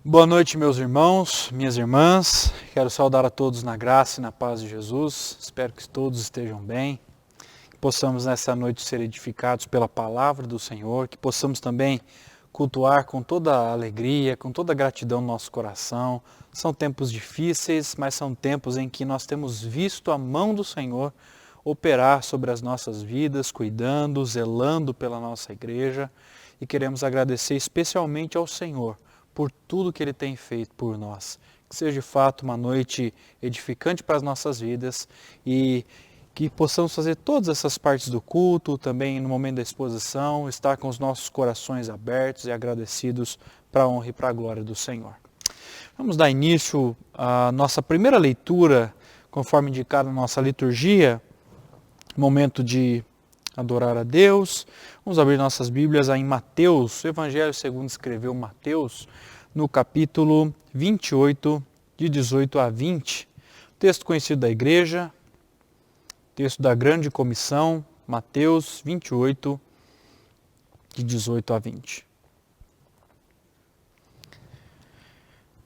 Boa noite, meus irmãos, minhas irmãs. Quero saudar a todos na graça e na paz de Jesus. Espero que todos estejam bem. Que possamos nessa noite ser edificados pela palavra do Senhor. Que possamos também cultuar com toda a alegria, com toda a gratidão no nosso coração. São tempos difíceis, mas são tempos em que nós temos visto a mão do Senhor operar sobre as nossas vidas, cuidando, zelando pela nossa igreja. E queremos agradecer especialmente ao Senhor por tudo que Ele tem feito por nós. Que seja de fato uma noite edificante para as nossas vidas e que possamos fazer todas essas partes do culto, também no momento da exposição, estar com os nossos corações abertos e agradecidos para a honra e para a glória do Senhor. Vamos dar início à nossa primeira leitura, conforme indicado na nossa liturgia, momento de adorar a Deus. Vamos abrir nossas Bíblias em Mateus, o Evangelho segundo escreveu Mateus, no capítulo 28, de 18 a 20. Texto conhecido da igreja, texto da grande comissão, Mateus 28, de 18 a 20.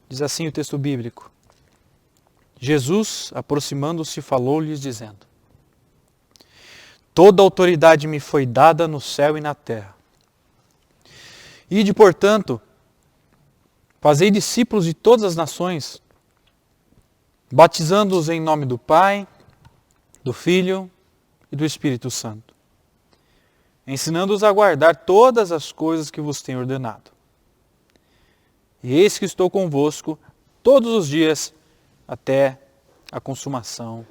Diz assim o texto bíblico: Jesus, aproximando-se, falou-lhes, dizendo: Toda autoridade me foi dada no céu e na terra. Ide, portanto, fazei discípulos de todas as nações, batizando-os em nome do Pai, do Filho e do Espírito Santo, ensinando-os a guardar todas as coisas que vos tenho ordenado. E eis que estou convosco todos os dias até a consumação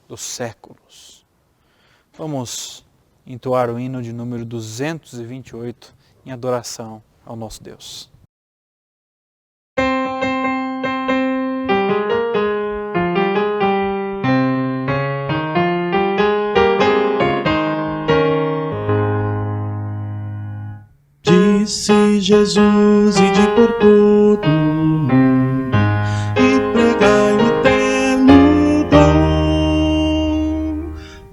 dos séculos. Vamos entoar o hino de número 228 em adoração ao nosso Deus. Disse Jesus, ide por todo o mundo e pregai o eterno dom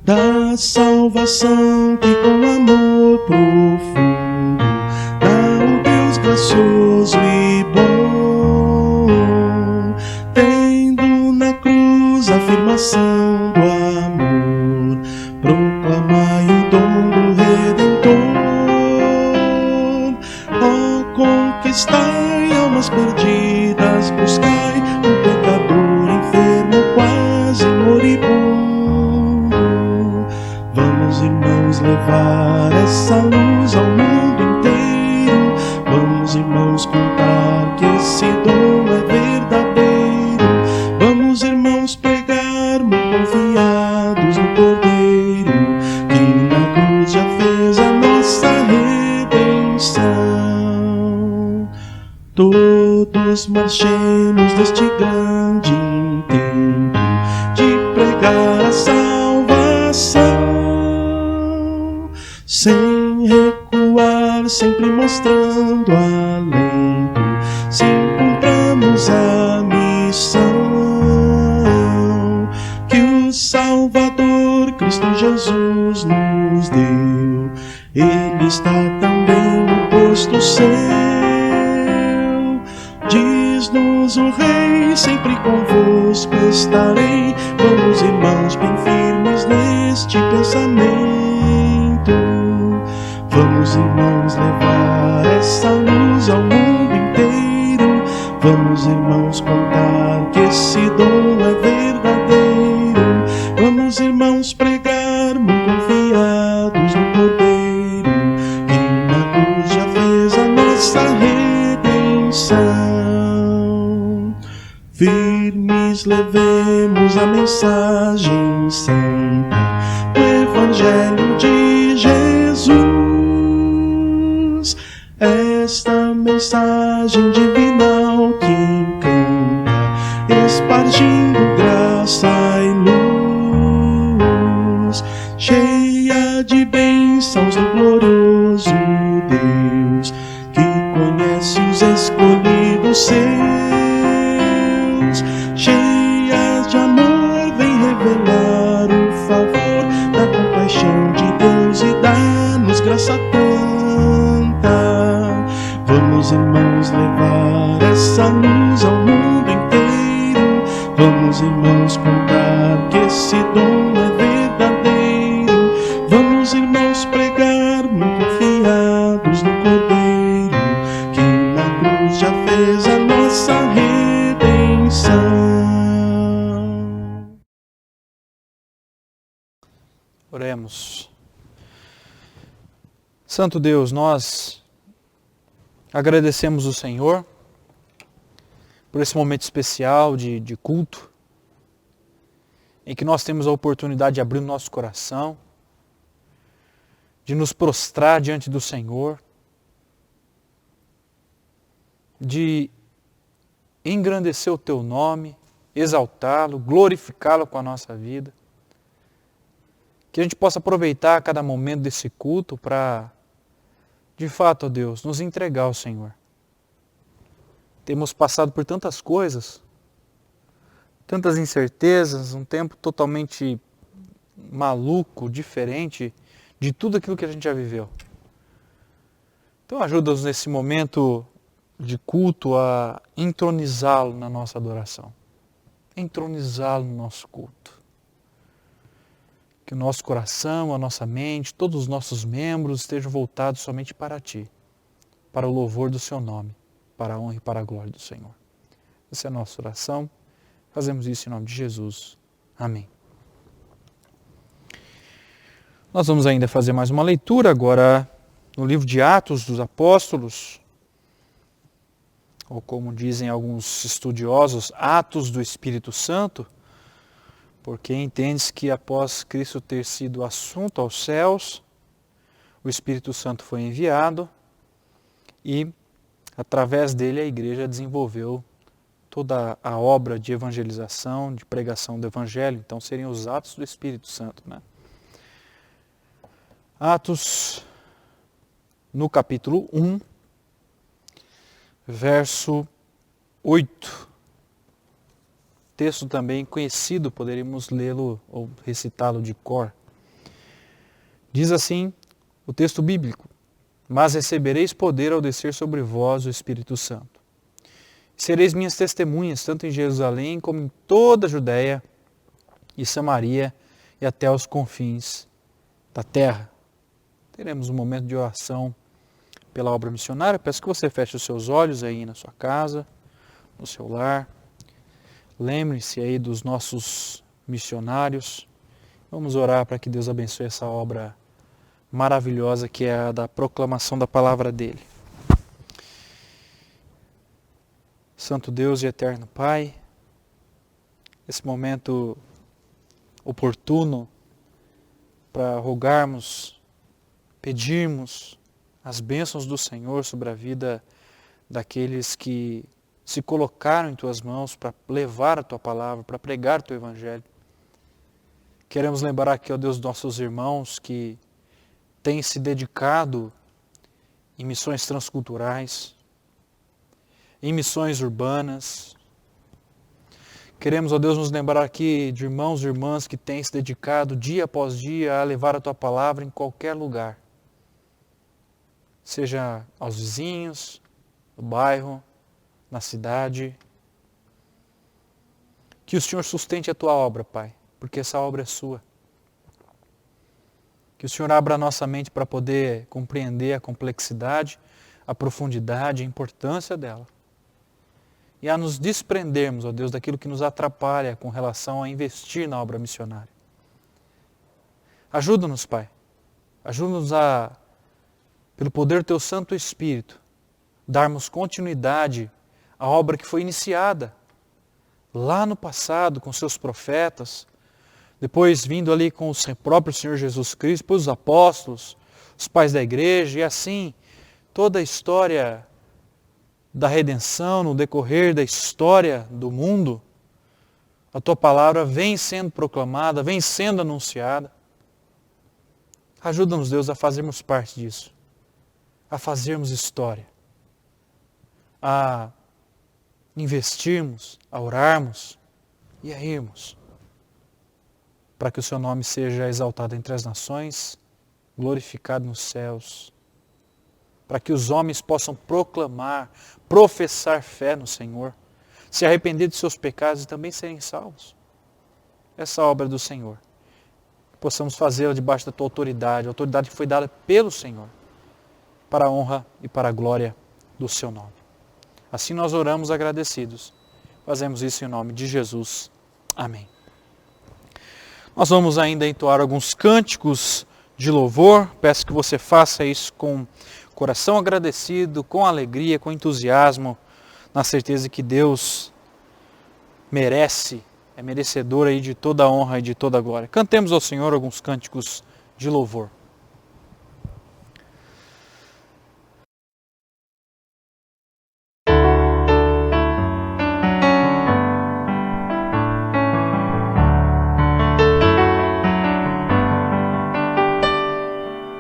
da salvação que com amor profundo dá o Deus gracioso e bom, tendo na cruz a afirmação do amor, proclamai o dom do Redentor. Conquistai almas perdidas, buscai um pecador enfermo, quase moribundo. Vamos, irmãos, levar essa luz ao mundo inteiro. Vamos, irmãos, contar que esse dom é verdadeiro. Vamos, irmãos, pregar muito confiados no Cordeiro, que na cruz já fez a nossa redenção. Todos marchemos deste grande intento de pregar a salvação, sem recuar, sempre mostrando alento, se cumpramos a missão que o Salvador Cristo Jesus nos deu. Ele está também no posto seu. Diz-nos o Rei, sempre convosco estarei. Vamos, irmãos, bem firmes neste pensamento. Vamos, irmãos, levar essa luz ao mundo inteiro. Vamos, irmãos, contar que esse dom é verdadeiro. Vamos, irmãos, pregar muito confiados no Cordeiro, que na cruz já fez a nossa redenção. Firmes levemos a mensagem santa do Evangelho de Jesus, esta mensagem divinal que encanta, espargindo graça e luz, cheia de bênçãos do glorioso Deus, que conhece os escolhidos seus. Cheias de amor, vem revelar o favor da compaixão de Deus e dá-nos graça tanta. Vamos, irmãos, levar essa Oremos. Santo Deus, nós agradecemos o Senhor por esse momento especial de culto, em que nós temos a oportunidade de abrir o nosso coração, de nos prostrar diante do Senhor, de engrandecer o Teu nome, exaltá-lo, glorificá-lo com a nossa vida. Que a gente possa aproveitar cada momento desse culto para, de fato, ó Deus, nos entregar ao Senhor. Temos passado por tantas coisas, tantas incertezas, um tempo totalmente maluco, diferente de tudo aquilo que a gente já viveu. Então ajuda-nos nesse momento de culto a entronizá-lo na nossa adoração. Entronizá-lo no nosso culto. Que o nosso coração, a nossa mente, todos os nossos membros estejam voltados somente para Ti, para o louvor do Seu nome, para a honra e para a glória do Senhor. Essa é a nossa oração. Fazemos isso em nome de Jesus. Amém. Nós vamos ainda fazer mais uma leitura agora no livro de Atos dos Apóstolos, ou como dizem alguns estudiosos, Atos do Espírito Santo, porque entende-se que após Cristo ter sido assunto aos céus, o Espírito Santo foi enviado e, através dele, a igreja desenvolveu toda a obra de evangelização, de pregação do Evangelho. Então seriam os Atos do Espírito Santo, né? Atos, no capítulo 1, verso 8. Texto também conhecido, poderíamos lê-lo ou recitá-lo de cor. Diz assim o texto bíblico: mas recebereis poder ao descer sobre vós o Espírito Santo. Sereis minhas testemunhas, tanto em Jerusalém como em toda a Judéia e Samaria e até os confins da terra. Teremos um momento de oração pela obra missionária. Peço que você feche os seus olhos aí na sua casa, no seu lar. Lembre-se aí dos nossos missionários. Vamos orar para que Deus abençoe essa obra maravilhosa que é a da proclamação da palavra dele. Santo Deus e eterno Pai, esse momento oportuno para rogarmos, pedirmos as bênçãos do Senhor sobre a vida daqueles que se colocaram em Tuas mãos para levar a Tua palavra, para pregar o Teu Evangelho. Queremos lembrar aqui, ó Deus, nossos irmãos que têm se dedicado em missões transculturais, em missões urbanas. Queremos, ó Deus, nos lembrar aqui de irmãos e irmãs que têm se dedicado dia após dia a levar a Tua palavra em qualquer lugar. Seja aos vizinhos, no bairro, na cidade. Que o Senhor sustente a Tua obra, Pai, porque essa obra é Sua. Que o Senhor abra a nossa mente para poder compreender a complexidade, a profundidade, a importância dela. E a nos desprendermos, ó Deus, daquilo que nos atrapalha com relação a investir na obra missionária. Ajuda-nos, Pai. Ajuda-nos a, pelo poder do Teu Santo Espírito, darmos continuidade à obra que foi iniciada lá no passado com seus profetas, depois vindo ali com o próprio Senhor Jesus Cristo, depois os apóstolos, os pais da igreja, e assim toda a história da redenção, no decorrer da história do mundo, a Tua palavra vem sendo proclamada, vem sendo anunciada. Ajuda-nos, Deus, a fazermos parte disso, a fazermos história, a investirmos, a orarmos e a irmos, para que o Seu nome seja exaltado entre as nações, glorificado nos céus, para que os homens possam proclamar, professar fé no Senhor, se arrepender de seus pecados e também serem salvos. Essa obra do Senhor, possamos fazê-la debaixo da Tua autoridade, a autoridade que foi dada pelo Senhor, para a honra e para a glória do Seu nome. Assim nós oramos agradecidos. Fazemos isso em nome de Jesus. Amém. Nós vamos ainda entoar alguns cânticos de louvor. Peço que você faça isso com coração agradecido, com alegria, com entusiasmo, na certeza que Deus merece, é merecedor aí de toda a honra e de toda a glória. Cantemos ao Senhor alguns cânticos de louvor.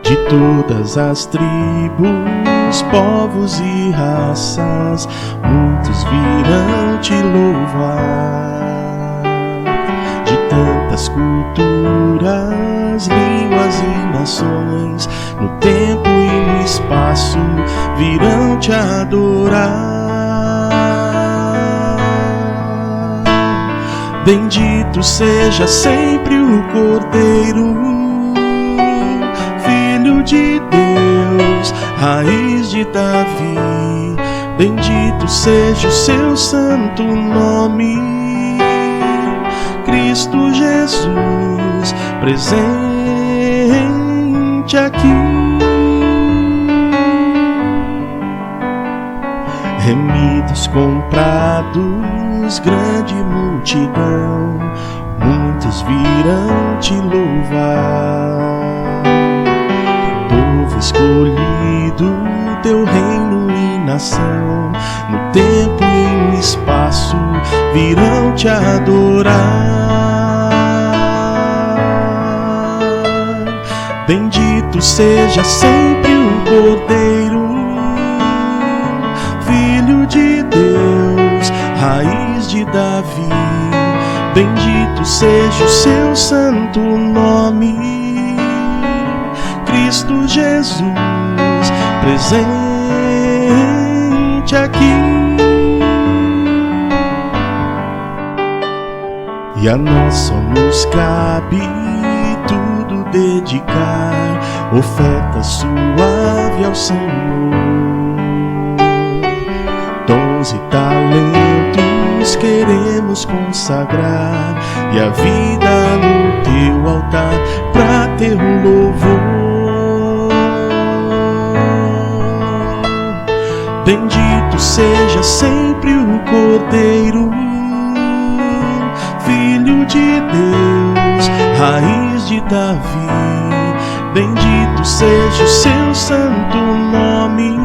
De todas as tribos, povos e raças, muitos virão te louvar. De tantas culturas, línguas e nações, no tempo e no espaço, virão te adorar. Bendito seja sempre o Cordeiro, de Deus, raiz de Davi. Bendito seja o seu santo nome, Cristo Jesus, presente aqui. Remidos, comprados, grande multidão, muitos virão te louvar. Escolhido, teu reino e nação, no tempo e no espaço, virão te adorar. Bendito seja sempre o Cordeiro, Filho de Deus, raiz de Davi. Bendito seja o seu santo nome, Cristo Jesus, presente aqui. E a nós só nos cabe tudo dedicar, oferta suave ao Senhor. Dons e talentos queremos consagrar, e a vida no teu altar pra ter um louvor. Bendito seja sempre o Cordeiro, Filho de Deus, raiz de Davi. Bendito seja o seu santo nome,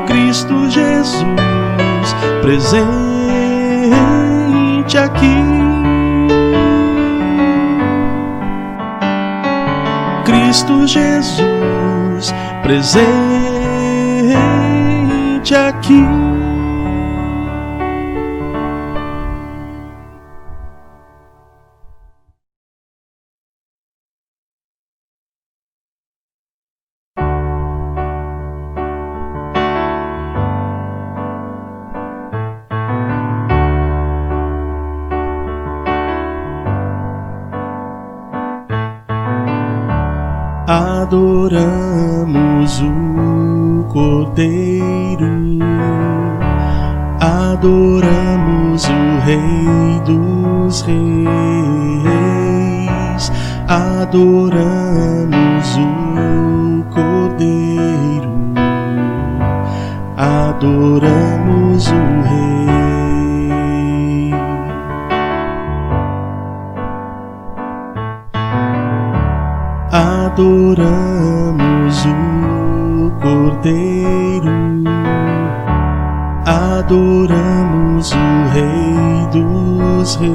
Cristo Jesus, presente aqui. Cristo Jesus, presente aqui. Adoramos o Cordeiro, adoramos o Rei dos Reis, adoramos o Cordeiro, adoramos o Rei. Adoramos o Cordeiro, adoramos o Rei dos Reis,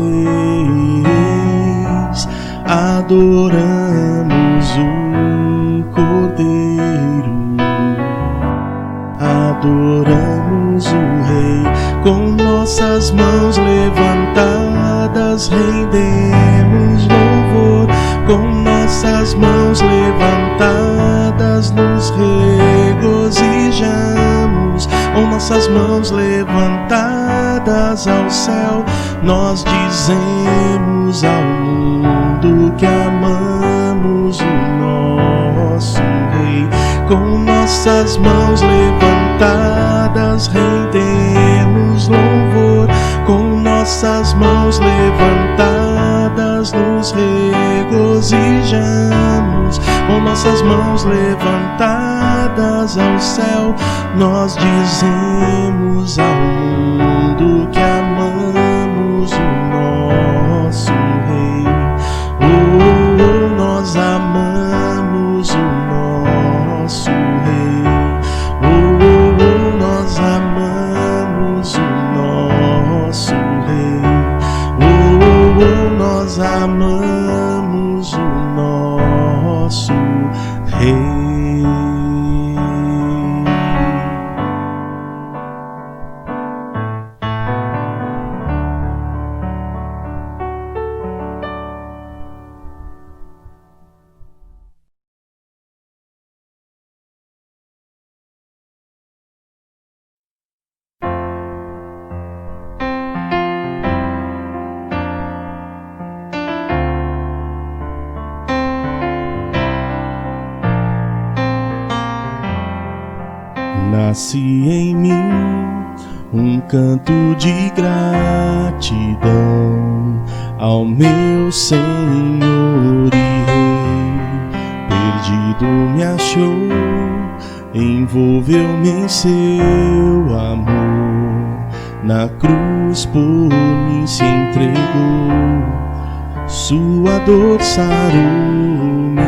adoramos o Cordeiro, adoramos o Rei. Com nossas mãos levantadas rendemos louvor, com nossas mãos levantadas nos regozijamos, com nossas mãos levantadas ao céu, nós dizemos ao mundo que amamos o nosso Rei. Com nossas mãos levantadas rendemos louvor, com nossas mãos levantadas estejamos com nossas mãos levantadas ao céu, nós dizemos ao mundo que amamos o nosso Rei. Oh, nós amamos o nosso Rei. Oh, nós amamos o nosso Rei. Oh, nós amamos o nosso Rei. Nasce em mim um canto de gratidão ao meu Senhor e Rei. Perdido me achou, envolveu-me em seu amor. Na cruz por mim se entregou, sua dor sarou-me.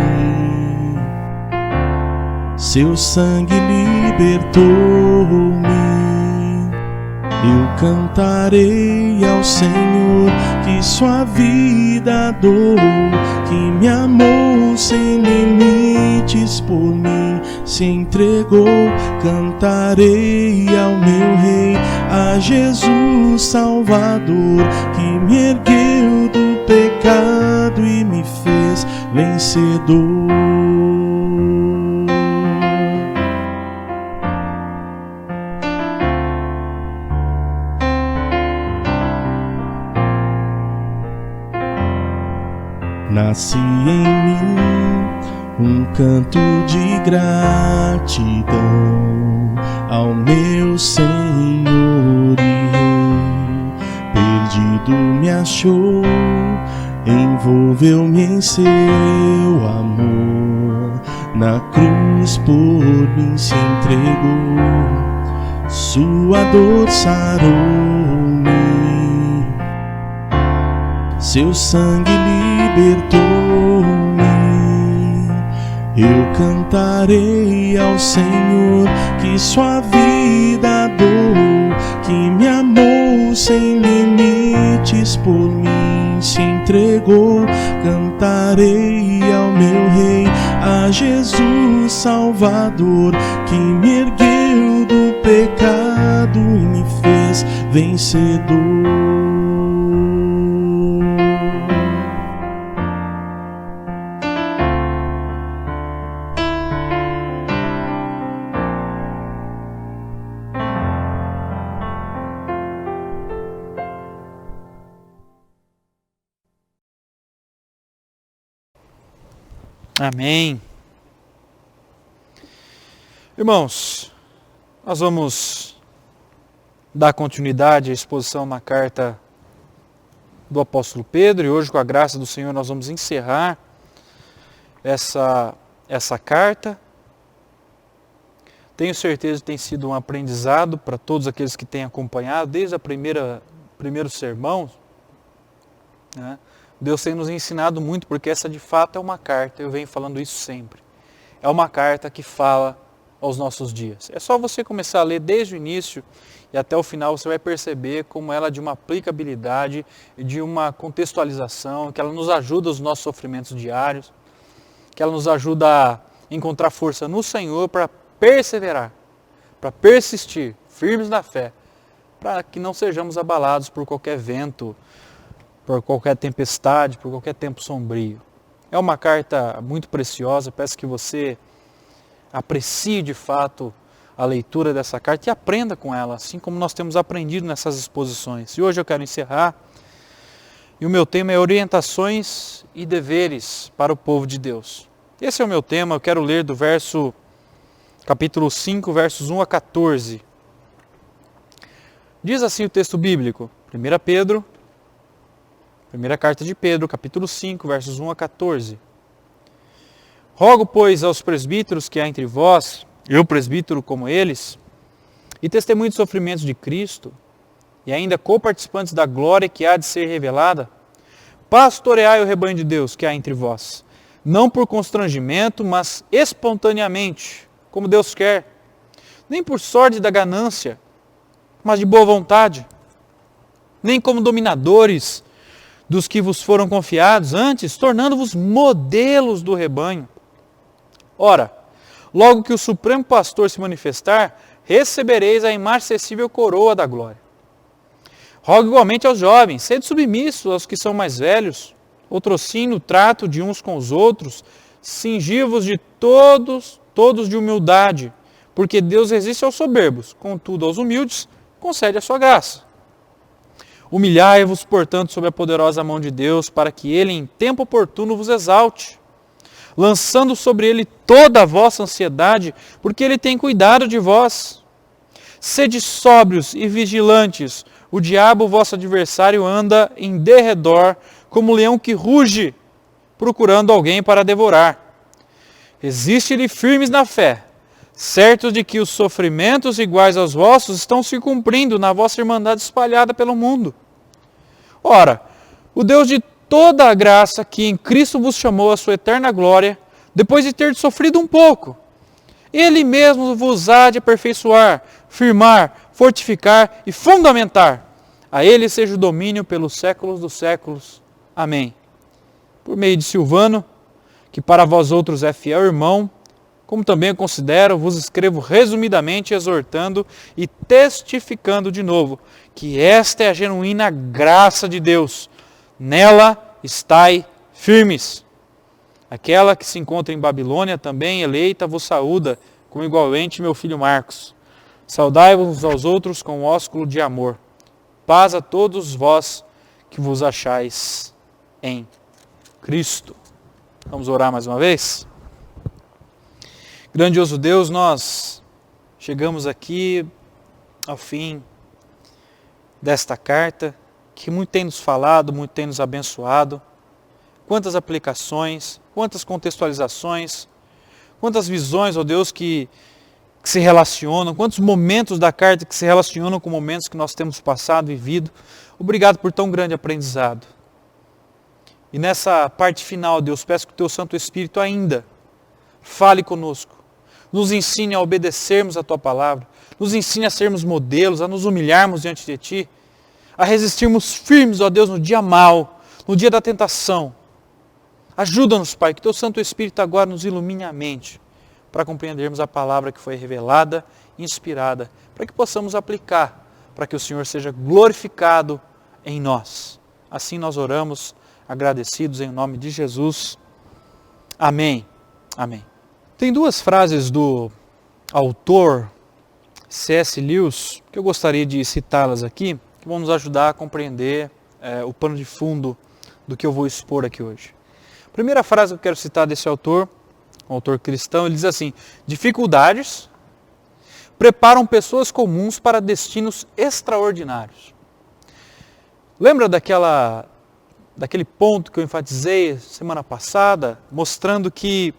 Seu sangue libertou-me. Eu cantarei ao Senhor que sua vida doou, que me amou sem limites, por mim se entregou. Cantarei ao meu Rei, a Jesus Salvador, que me ergueu do pecado e me fez vencedor. Nasce em mim um canto de gratidão ao meu Senhor e Rei. Perdido me achou, envolveu-me em seu amor. Na cruz por mim se entregou, sua dor sarou-me. Seu sangue libertou-me. Eu cantarei ao Senhor que sua vida doou, que me amou sem limites, por mim se entregou. Cantarei ao meu Rei, a Jesus Salvador, que me ergueu do pecado e me fez vencedor. Amém. Irmãos, nós vamos dar continuidade à exposição na carta do apóstolo Pedro, e hoje, com a graça do Senhor, nós vamos encerrar essa carta. Tenho certeza que tem sido um aprendizado para todos aqueles que têm acompanhado, desde o primeiro sermão, né? Deus tem nos ensinado muito, porque essa de fato é uma carta, eu venho falando isso sempre. É uma carta que fala aos nossos dias. É só você começar a ler desde o início e até o final, você vai perceber como ela é de uma aplicabilidade e de uma contextualização, que ela nos ajuda nos nossos sofrimentos diários, que ela nos ajuda a encontrar força no Senhor para perseverar, para persistir, firmes na fé, para que não sejamos abalados por qualquer vento, por qualquer tempestade, por qualquer tempo sombrio. É uma carta muito preciosa, peço que você aprecie de fato a leitura dessa carta e aprenda com ela, assim como nós temos aprendido nessas exposições. E hoje eu quero encerrar, e o meu tema é orientações e deveres para o povo de Deus. Esse é o meu tema, eu quero ler do capítulo 5, versos 1 a 14. Diz assim o texto bíblico, 1 Pedro, primeira carta de Pedro, capítulo 5, versos 1 a 14. Rogo, pois, aos presbíteros que há entre vós, eu presbítero como eles, e testemunho dos sofrimentos de Cristo, e ainda coparticipantes da glória que há de ser revelada, pastoreai o rebanho de Deus que há entre vós, não por constrangimento, mas espontaneamente, como Deus quer, nem por sorte da ganância, mas de boa vontade, nem como dominadores dos que vos foram confiados, antes tornando-vos modelos do rebanho. Ora, logo que o Supremo Pastor se manifestar, recebereis a imarcessível coroa da glória. Rogo igualmente aos jovens, sede submissos aos que são mais velhos, outrossim no trato de uns com os outros, cingi-vos de todos de humildade, porque Deus resiste aos soberbos, contudo aos humildes concede a sua graça. Humilhai-vos, portanto, sob a poderosa mão de Deus, para que Ele em tempo oportuno vos exalte, lançando sobre Ele toda a vossa ansiedade, porque Ele tem cuidado de vós. Sede sóbrios e vigilantes, o diabo, vosso adversário, anda em derredor, como um leão que ruge, procurando alguém para devorar. Resiste-lhe firmes na fé, certos de que os sofrimentos iguais aos vossos estão se cumprindo na vossa irmandade espalhada pelo mundo. Ora, o Deus de toda a graça que em Cristo vos chamou à sua eterna glória, depois de ter sofrido um pouco, Ele mesmo vos há de aperfeiçoar, firmar, fortificar e fundamentar. A Ele seja o domínio pelos séculos dos séculos. Amém. Por meio de Silvano, que para vós outros é fiel irmão, como também eu considero, vos escrevo resumidamente, exortando e testificando de novo, que esta é a genuína graça de Deus. Nela estai firmes. Aquela que se encontra em Babilônia, também eleita, vos saúda, como igualmente meu filho Marcos. Saudai-vos aos outros com ósculo de amor. Paz a todos vós que vos achais em Cristo. Vamos orar mais uma vez? Grandioso Deus, nós chegamos aqui ao fim desta carta, que muito tem nos falado, muito tem nos abençoado. Quantas aplicações, quantas contextualizações, quantas visões, ó Deus, que se relacionam, quantos momentos da carta que se relacionam com momentos que nós temos passado e vivido. Obrigado por tão grande aprendizado. E nessa parte final, Deus, peço que o Teu Santo Espírito ainda fale conosco, nos ensine a obedecermos a Tua palavra, nos ensine a sermos modelos, a nos humilharmos diante de Ti, a resistirmos firmes, ó Deus, no dia mau, no dia da tentação. Ajuda-nos, Pai, que Teu Santo Espírito agora nos ilumine a mente, para compreendermos a palavra que foi revelada, inspirada, para que possamos aplicar, para que o Senhor seja glorificado em nós. Assim nós oramos, agradecidos em nome de Jesus. Amém. Amém. Tem duas frases do autor C.S. Lewis que eu gostaria de citá-las aqui, que vão nos ajudar a compreender o pano de fundo do que eu vou expor aqui hoje. A primeira frase que eu quero citar desse autor, um autor cristão, ele diz assim: dificuldades preparam pessoas comuns para destinos extraordinários. Lembra daquele ponto que eu enfatizei semana passada, mostrando que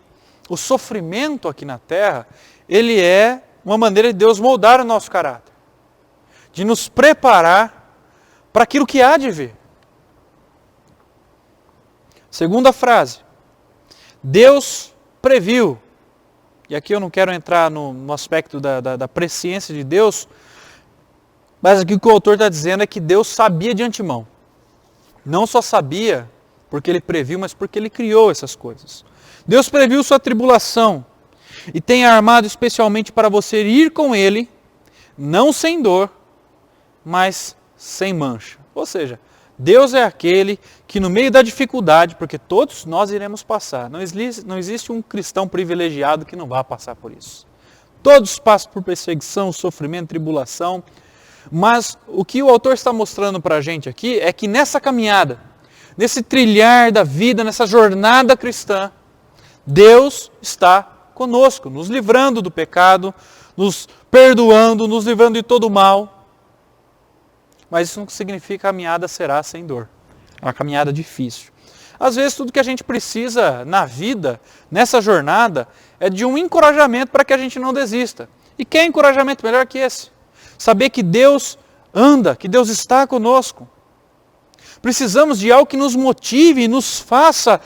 o sofrimento aqui na terra, ele é uma maneira de Deus moldar o nosso caráter, de nos preparar para aquilo que há de vir. Segunda frase, Deus previu, e aqui eu não quero entrar no aspecto da presciência de Deus, mas aqui o que o autor está dizendo é que Deus sabia de antemão. Não só sabia porque Ele previu, mas porque Ele criou essas coisas. Deus previu sua tribulação e tem armado especialmente para você ir com Ele, não sem dor, mas sem mancha. Ou seja, Deus é aquele que no meio da dificuldade, porque todos nós iremos passar, não existe um cristão privilegiado que não vá passar por isso. Todos passam por perseguição, sofrimento, tribulação, mas o que o autor está mostrando para a gente aqui é que nessa caminhada, nesse trilhar da vida, nessa jornada cristã, Deus está conosco, nos livrando do pecado, nos perdoando, nos livrando de todo o mal. Mas isso não significa que a caminhada será sem dor. É uma caminhada difícil. Às vezes tudo que a gente precisa na vida, nessa jornada, é de um encorajamento para que a gente não desista. E que encorajamento melhor que esse? Saber que Deus anda, que Deus está conosco. Precisamos de algo que nos motive e nos faça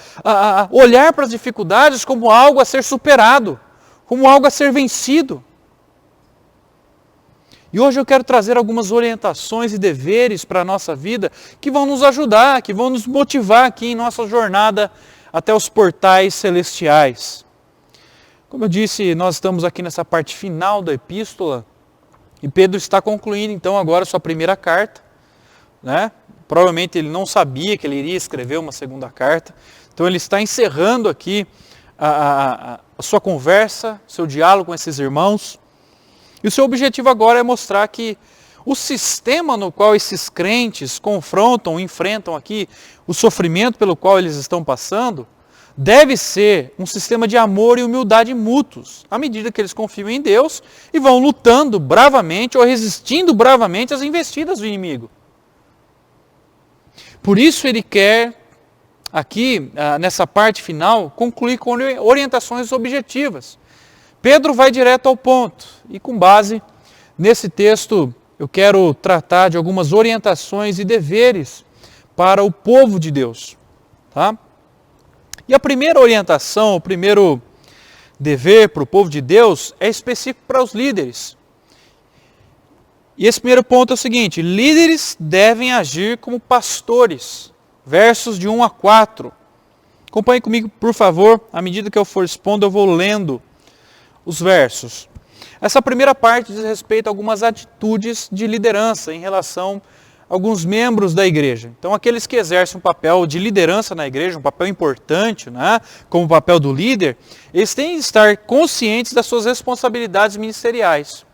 olhar para as dificuldades como algo a ser superado, como algo a ser vencido. E hoje eu quero trazer algumas orientações e deveres para a nossa vida que vão nos ajudar, que vão nos motivar aqui em nossa jornada até os portais celestiais. Como eu disse, nós estamos aqui nessa parte final da epístola e Pedro está concluindo então agora a sua primeira carta, né? Provavelmente ele não sabia que ele iria escrever uma segunda carta, então ele está encerrando aqui a sua conversa, seu diálogo com esses irmãos. E o seu objetivo agora é mostrar que o sistema no qual esses crentes confrontam, enfrentam aqui o sofrimento pelo qual eles estão passando, deve ser um sistema de amor e humildade mútuos, à medida que eles confiam em Deus e vão lutando bravamente ou resistindo bravamente às investidas do inimigo. Por isso ele quer, aqui, nessa parte final, concluir com orientações objetivas. Pedro vai direto ao ponto e com base nesse texto eu quero tratar de algumas orientações e deveres para o povo de Deus. Tá? E a primeira orientação, o primeiro dever para o povo de Deus é específico para os líderes. E esse primeiro ponto é o seguinte: líderes devem agir como pastores. Versos de 1 a 4. Acompanhe comigo, por favor, à medida que eu for expondo, eu vou lendo os versos. Essa primeira parte diz respeito a algumas atitudes de liderança em relação a alguns membros da igreja. Então, aqueles que exercem um papel de liderança na igreja, um papel importante, né, como o papel do líder, eles têm de estar conscientes das suas responsabilidades ministeriais.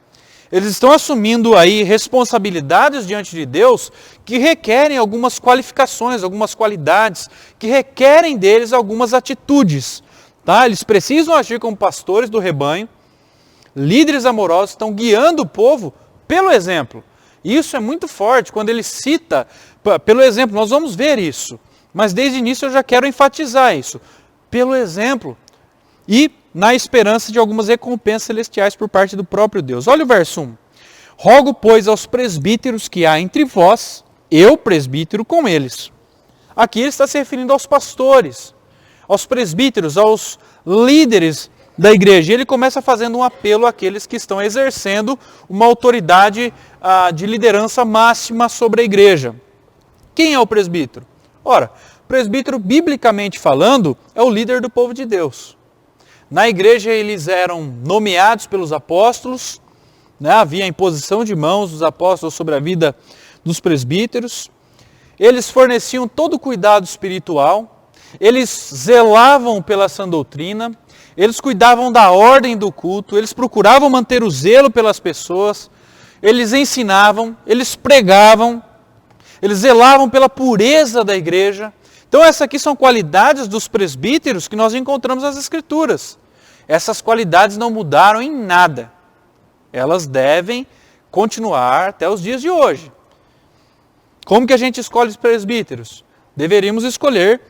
Eles estão assumindo aí responsabilidades diante de Deus que requerem algumas qualificações, algumas qualidades, que requerem deles algumas atitudes. Tá? Eles precisam agir como pastores do rebanho, líderes amorosos, estão guiando o povo pelo exemplo. Isso é muito forte, quando ele cita pelo exemplo, nós vamos ver isso. Mas desde o início eu já quero enfatizar isso. Pelo exemplo. E na esperança de algumas recompensas celestiais por parte do próprio Deus. Olha o verso 1. Rogo, pois, aos presbíteros que há entre vós, eu, presbítero, com eles. Aqui ele está se referindo aos pastores, aos presbíteros, aos líderes da igreja. Ele começa fazendo um apelo àqueles que estão exercendo uma autoridade de liderança máxima sobre a igreja. Quem é o presbítero? Ora, o presbítero, biblicamente falando, é o líder do povo de Deus. Na igreja eles eram nomeados pelos apóstolos, né? Havia a imposição de mãos dos apóstolos sobre a vida dos presbíteros. Eles forneciam todo o cuidado espiritual, eles zelavam pela sã doutrina, eles cuidavam da ordem do culto, eles procuravam manter o zelo pelas pessoas, eles ensinavam, eles pregavam, eles zelavam pela pureza da igreja. Então essas aqui são qualidades dos presbíteros que nós encontramos nas Escrituras. Essas qualidades não mudaram em nada. Elas devem continuar até os dias de hoje. Como que a gente escolhe os presbíteros? Deveríamos escolher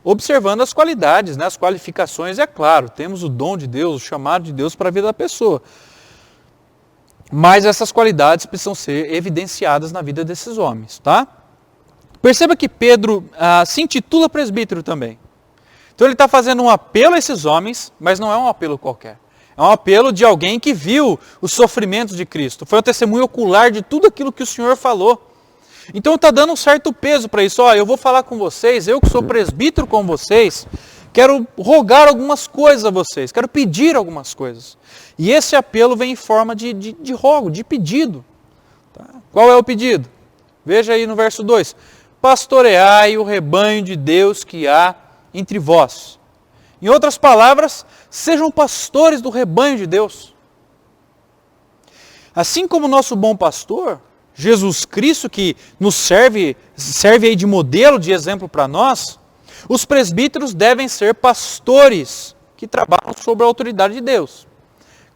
observando as qualidades, né? As qualificações, é claro. Temos o dom de Deus, o chamado de Deus para a vida da pessoa. Mas essas qualidades precisam ser evidenciadas na vida desses homens. Tá? Perceba que Pedro se intitula presbítero também. Então ele está fazendo um apelo a esses homens, mas não é um apelo qualquer. É um apelo de alguém que viu os sofrimentos de Cristo. Foi um testemunho ocular de tudo aquilo que o Senhor falou. Então está dando um certo peso para isso. Eu vou falar com vocês, eu que sou presbítero com vocês, quero rogar algumas coisas a vocês, quero pedir algumas coisas. E esse apelo vem em forma de rogo, de pedido. Tá? Qual é o pedido? Veja aí no verso 2. Pastoreai o rebanho de Deus que há entre vós. Em outras palavras, sejam pastores do rebanho de Deus. Assim como o nosso bom pastor, Jesus Cristo, que nos serve aí de modelo, de exemplo para nós, os presbíteros devem ser pastores que trabalham sob a autoridade de Deus,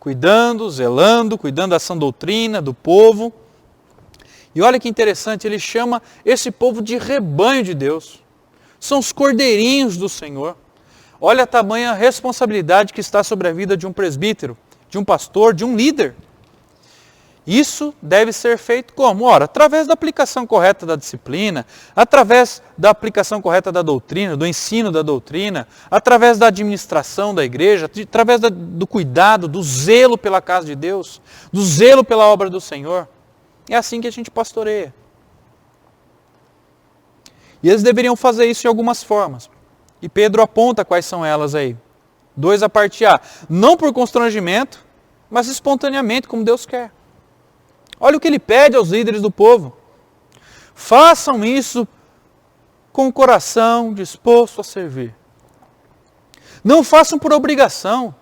cuidando, zelando, cuidando da sã doutrina, do povo. E olha que interessante, ele chama esse povo de rebanho de Deus. São os cordeirinhos do Senhor. Olha a tamanha responsabilidade que está sobre a vida de um presbítero, de um pastor, de um líder. Isso deve ser feito como? Ora, através da aplicação correta da disciplina, através da aplicação correta da doutrina, do ensino da doutrina, através da administração da igreja, através do cuidado, do zelo pela casa de Deus, do zelo pela obra do Senhor. É assim que a gente pastoreia. E eles deveriam fazer isso de algumas formas. E Pedro aponta quais são elas aí. 2 a parte A. Não por constrangimento, mas espontaneamente, como Deus quer. Olha o que ele pede aos líderes do povo. Façam isso com o coração disposto a servir. Não façam por obrigação.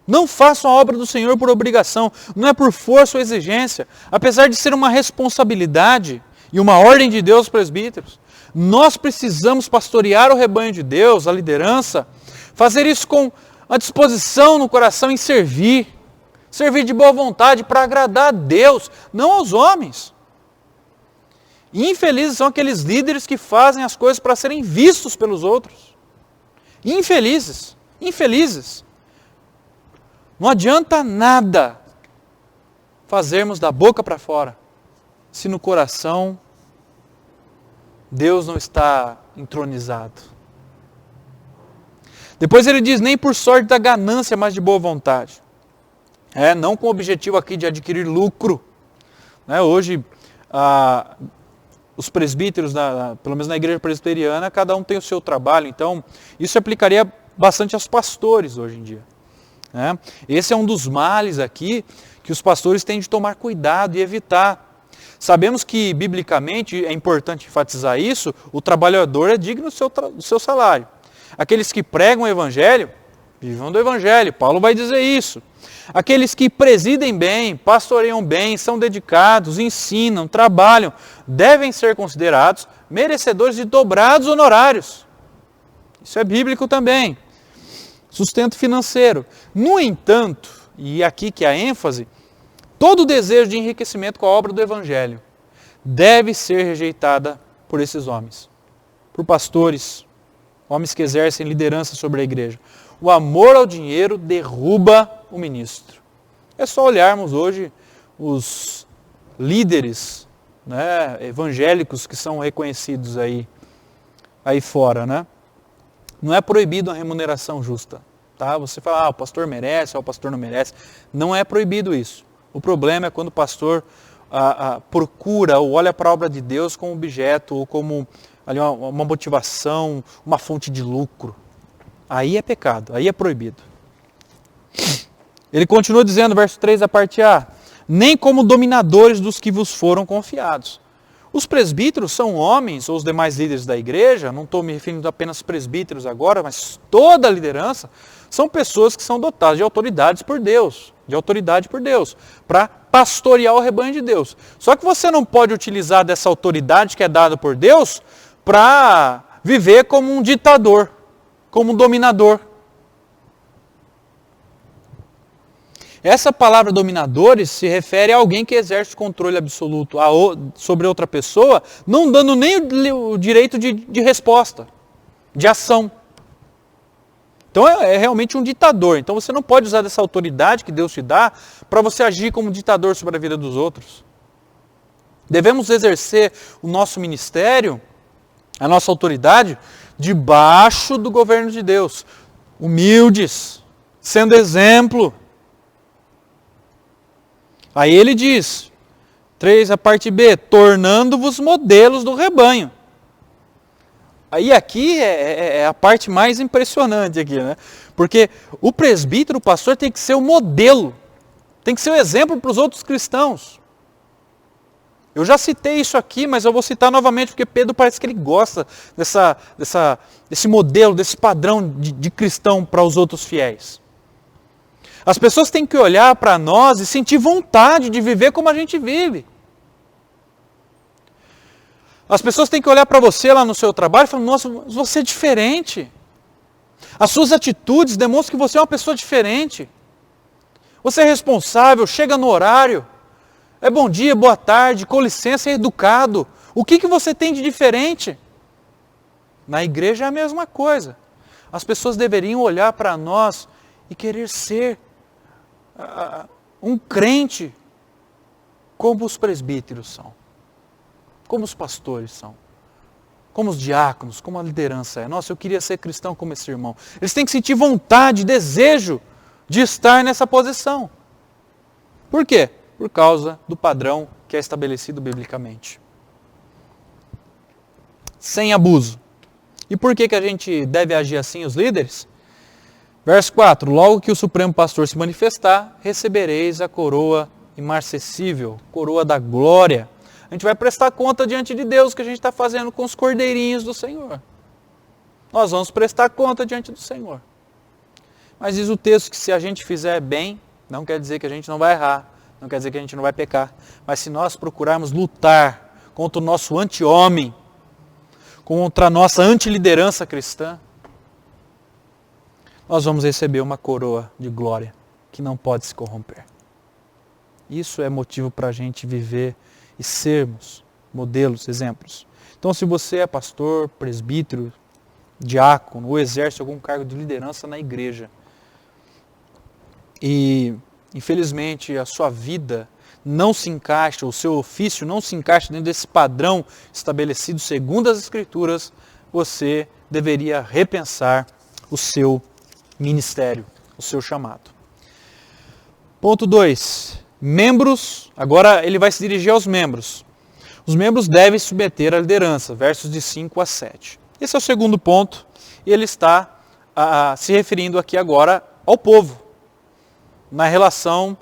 Não façam a obra do Senhor por obrigação. Não é por força ou exigência. Apesar de ser uma responsabilidade e uma ordem de Deus aos presbíteros, nós precisamos pastorear o rebanho de Deus, a liderança, fazer isso com a disposição no coração em servir. Servir de boa vontade para agradar a Deus, não aos homens. E infelizes são aqueles líderes que fazem as coisas para serem vistos pelos outros. Infelizes, infelizes. Não adianta nada fazermos da boca para fora, se no coração Deus não está entronizado. Depois ele diz, nem por sorte da ganância, mas de boa vontade. Não com o objetivo aqui de adquirir lucro. Hoje, os presbíteros, pelo menos na igreja presbiteriana, cada um tem o seu trabalho. Então, isso aplicaria bastante aos pastores hoje em dia. Esse é um dos males aqui que os pastores têm de tomar cuidado e evitar. Sabemos que, biblicamente, é importante enfatizar isso, o trabalhador é digno do seu salário. Aqueles que pregam o evangelho, vivam do evangelho. Paulo vai dizer isso. Aqueles que presidem bem, pastoreiam bem, são dedicados, ensinam, trabalham, devem ser considerados merecedores de dobrados honorários. Isso é bíblico também. Sustento financeiro. No entanto, e aqui que é a ênfase, todo desejo de enriquecimento com a obra do Evangelho deve ser rejeitada por esses homens, por pastores, homens que exercem liderança sobre a igreja. O amor ao dinheiro derruba o ministro. É só olharmos hoje os líderes evangélicos que são reconhecidos aí fora. Não é proibido a remuneração justa. Tá? Você fala, o pastor merece, o pastor não merece. Não é proibido isso. O problema é quando o pastor procura ou olha para a obra de Deus como objeto ou como ali, uma motivação, uma fonte de lucro. Aí é pecado, aí é proibido. Ele continua dizendo, verso 3, a parte A, nem como dominadores dos que vos foram confiados. Os presbíteros são homens, ou os demais líderes da igreja, não estou me referindo apenas aos presbíteros agora, mas toda a liderança, são pessoas que são dotadas de autoridade por Deus, para pastorear o rebanho de Deus. Só que você não pode utilizar dessa autoridade que é dada por Deus para viver como um ditador, como um dominador. Essa palavra dominadores se refere a alguém que exerce controle absoluto sobre outra pessoa, não dando nem o direito de resposta, de ação. Então é realmente um ditador. Então você não pode usar dessa autoridade que Deus te dá para você agir como ditador sobre a vida dos outros. Devemos exercer o nosso ministério, a nossa autoridade, debaixo do governo de Deus. Humildes, sendo exemplo. Aí ele diz, 3, a parte B, tornando-vos modelos do rebanho. Aí aqui é a parte mais impressionante aqui, Porque o presbítero, o pastor, tem que ser o modelo, tem que ser o exemplo para os outros cristãos. Eu já citei isso aqui, mas eu vou citar novamente, porque Pedro parece que ele gosta desse modelo, desse padrão de cristão para os outros fiéis. As pessoas têm que olhar para nós e sentir vontade de viver como a gente vive. As pessoas têm que olhar para você lá no seu trabalho e falar, nossa, você é diferente. As suas atitudes demonstram que você é uma pessoa diferente. Você é responsável, chega no horário, é bom dia, boa tarde, com licença, é educado. O que você tem de diferente? Na igreja é a mesma coisa. As pessoas deveriam olhar para nós e querer ser um crente como os presbíteros são, como os pastores são, como os diáconos, como a liderança é. Nossa, eu queria ser cristão como esse irmão. Eles têm que sentir vontade, desejo de estar nessa posição. Por quê? Por causa do padrão que é estabelecido biblicamente. Sem abuso. E por que a gente deve agir assim, os líderes? Verso 4. Logo que o Supremo Pastor se manifestar, recebereis a coroa imarcessível, coroa da glória. A gente vai prestar conta diante de Deus o que a gente está fazendo com os cordeirinhos do Senhor. Nós vamos prestar conta diante do Senhor. Mas diz o texto que se a gente fizer bem, não quer dizer que a gente não vai errar, não quer dizer que a gente não vai pecar. Mas se nós procurarmos lutar contra o nosso anti-homem, contra a nossa antiliderança cristã, nós vamos receber uma coroa de glória que não pode se corromper. Isso é motivo para a gente viver e sermos modelos, exemplos. Então, se você é pastor, presbítero, diácono ou exerce algum cargo de liderança na igreja e, infelizmente, a sua vida não se encaixa, o seu ofício não se encaixa dentro desse padrão estabelecido segundo as Escrituras, você deveria repensar o seu ministério, o seu chamado. Ponto 2. Membros, agora ele vai se dirigir aos membros. Os membros devem submeter à liderança, versos de 5 a 7. Esse é o segundo ponto, e ele está se referindo aqui agora ao povo, na relação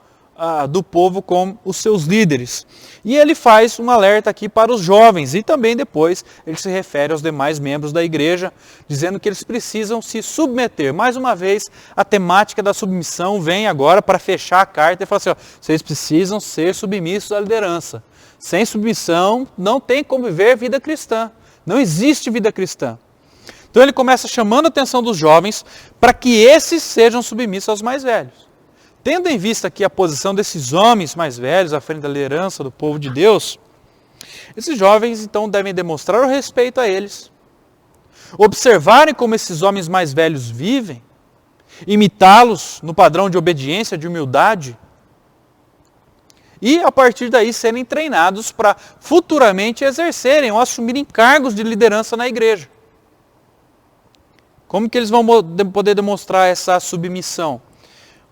do povo com os seus líderes. E ele faz um alerta aqui para os jovens, e também depois ele se refere aos demais membros da igreja, dizendo que eles precisam se submeter. Mais uma vez, a temática da submissão vem agora para fechar a carta e falar assim, ó, vocês precisam ser submissos à liderança. Sem submissão, não tem como viver vida cristã. Não existe vida cristã. Então ele começa chamando a atenção dos jovens para que esses sejam submissos aos mais velhos. Tendo em vista aqui a posição desses homens mais velhos à frente da liderança do povo de Deus, esses jovens então devem demonstrar o respeito a eles, observarem como esses homens mais velhos vivem, imitá-los no padrão de obediência, de humildade, e a partir daí serem treinados para futuramente exercerem ou assumirem cargos de liderança na igreja. Como que eles vão poder demonstrar essa submissão?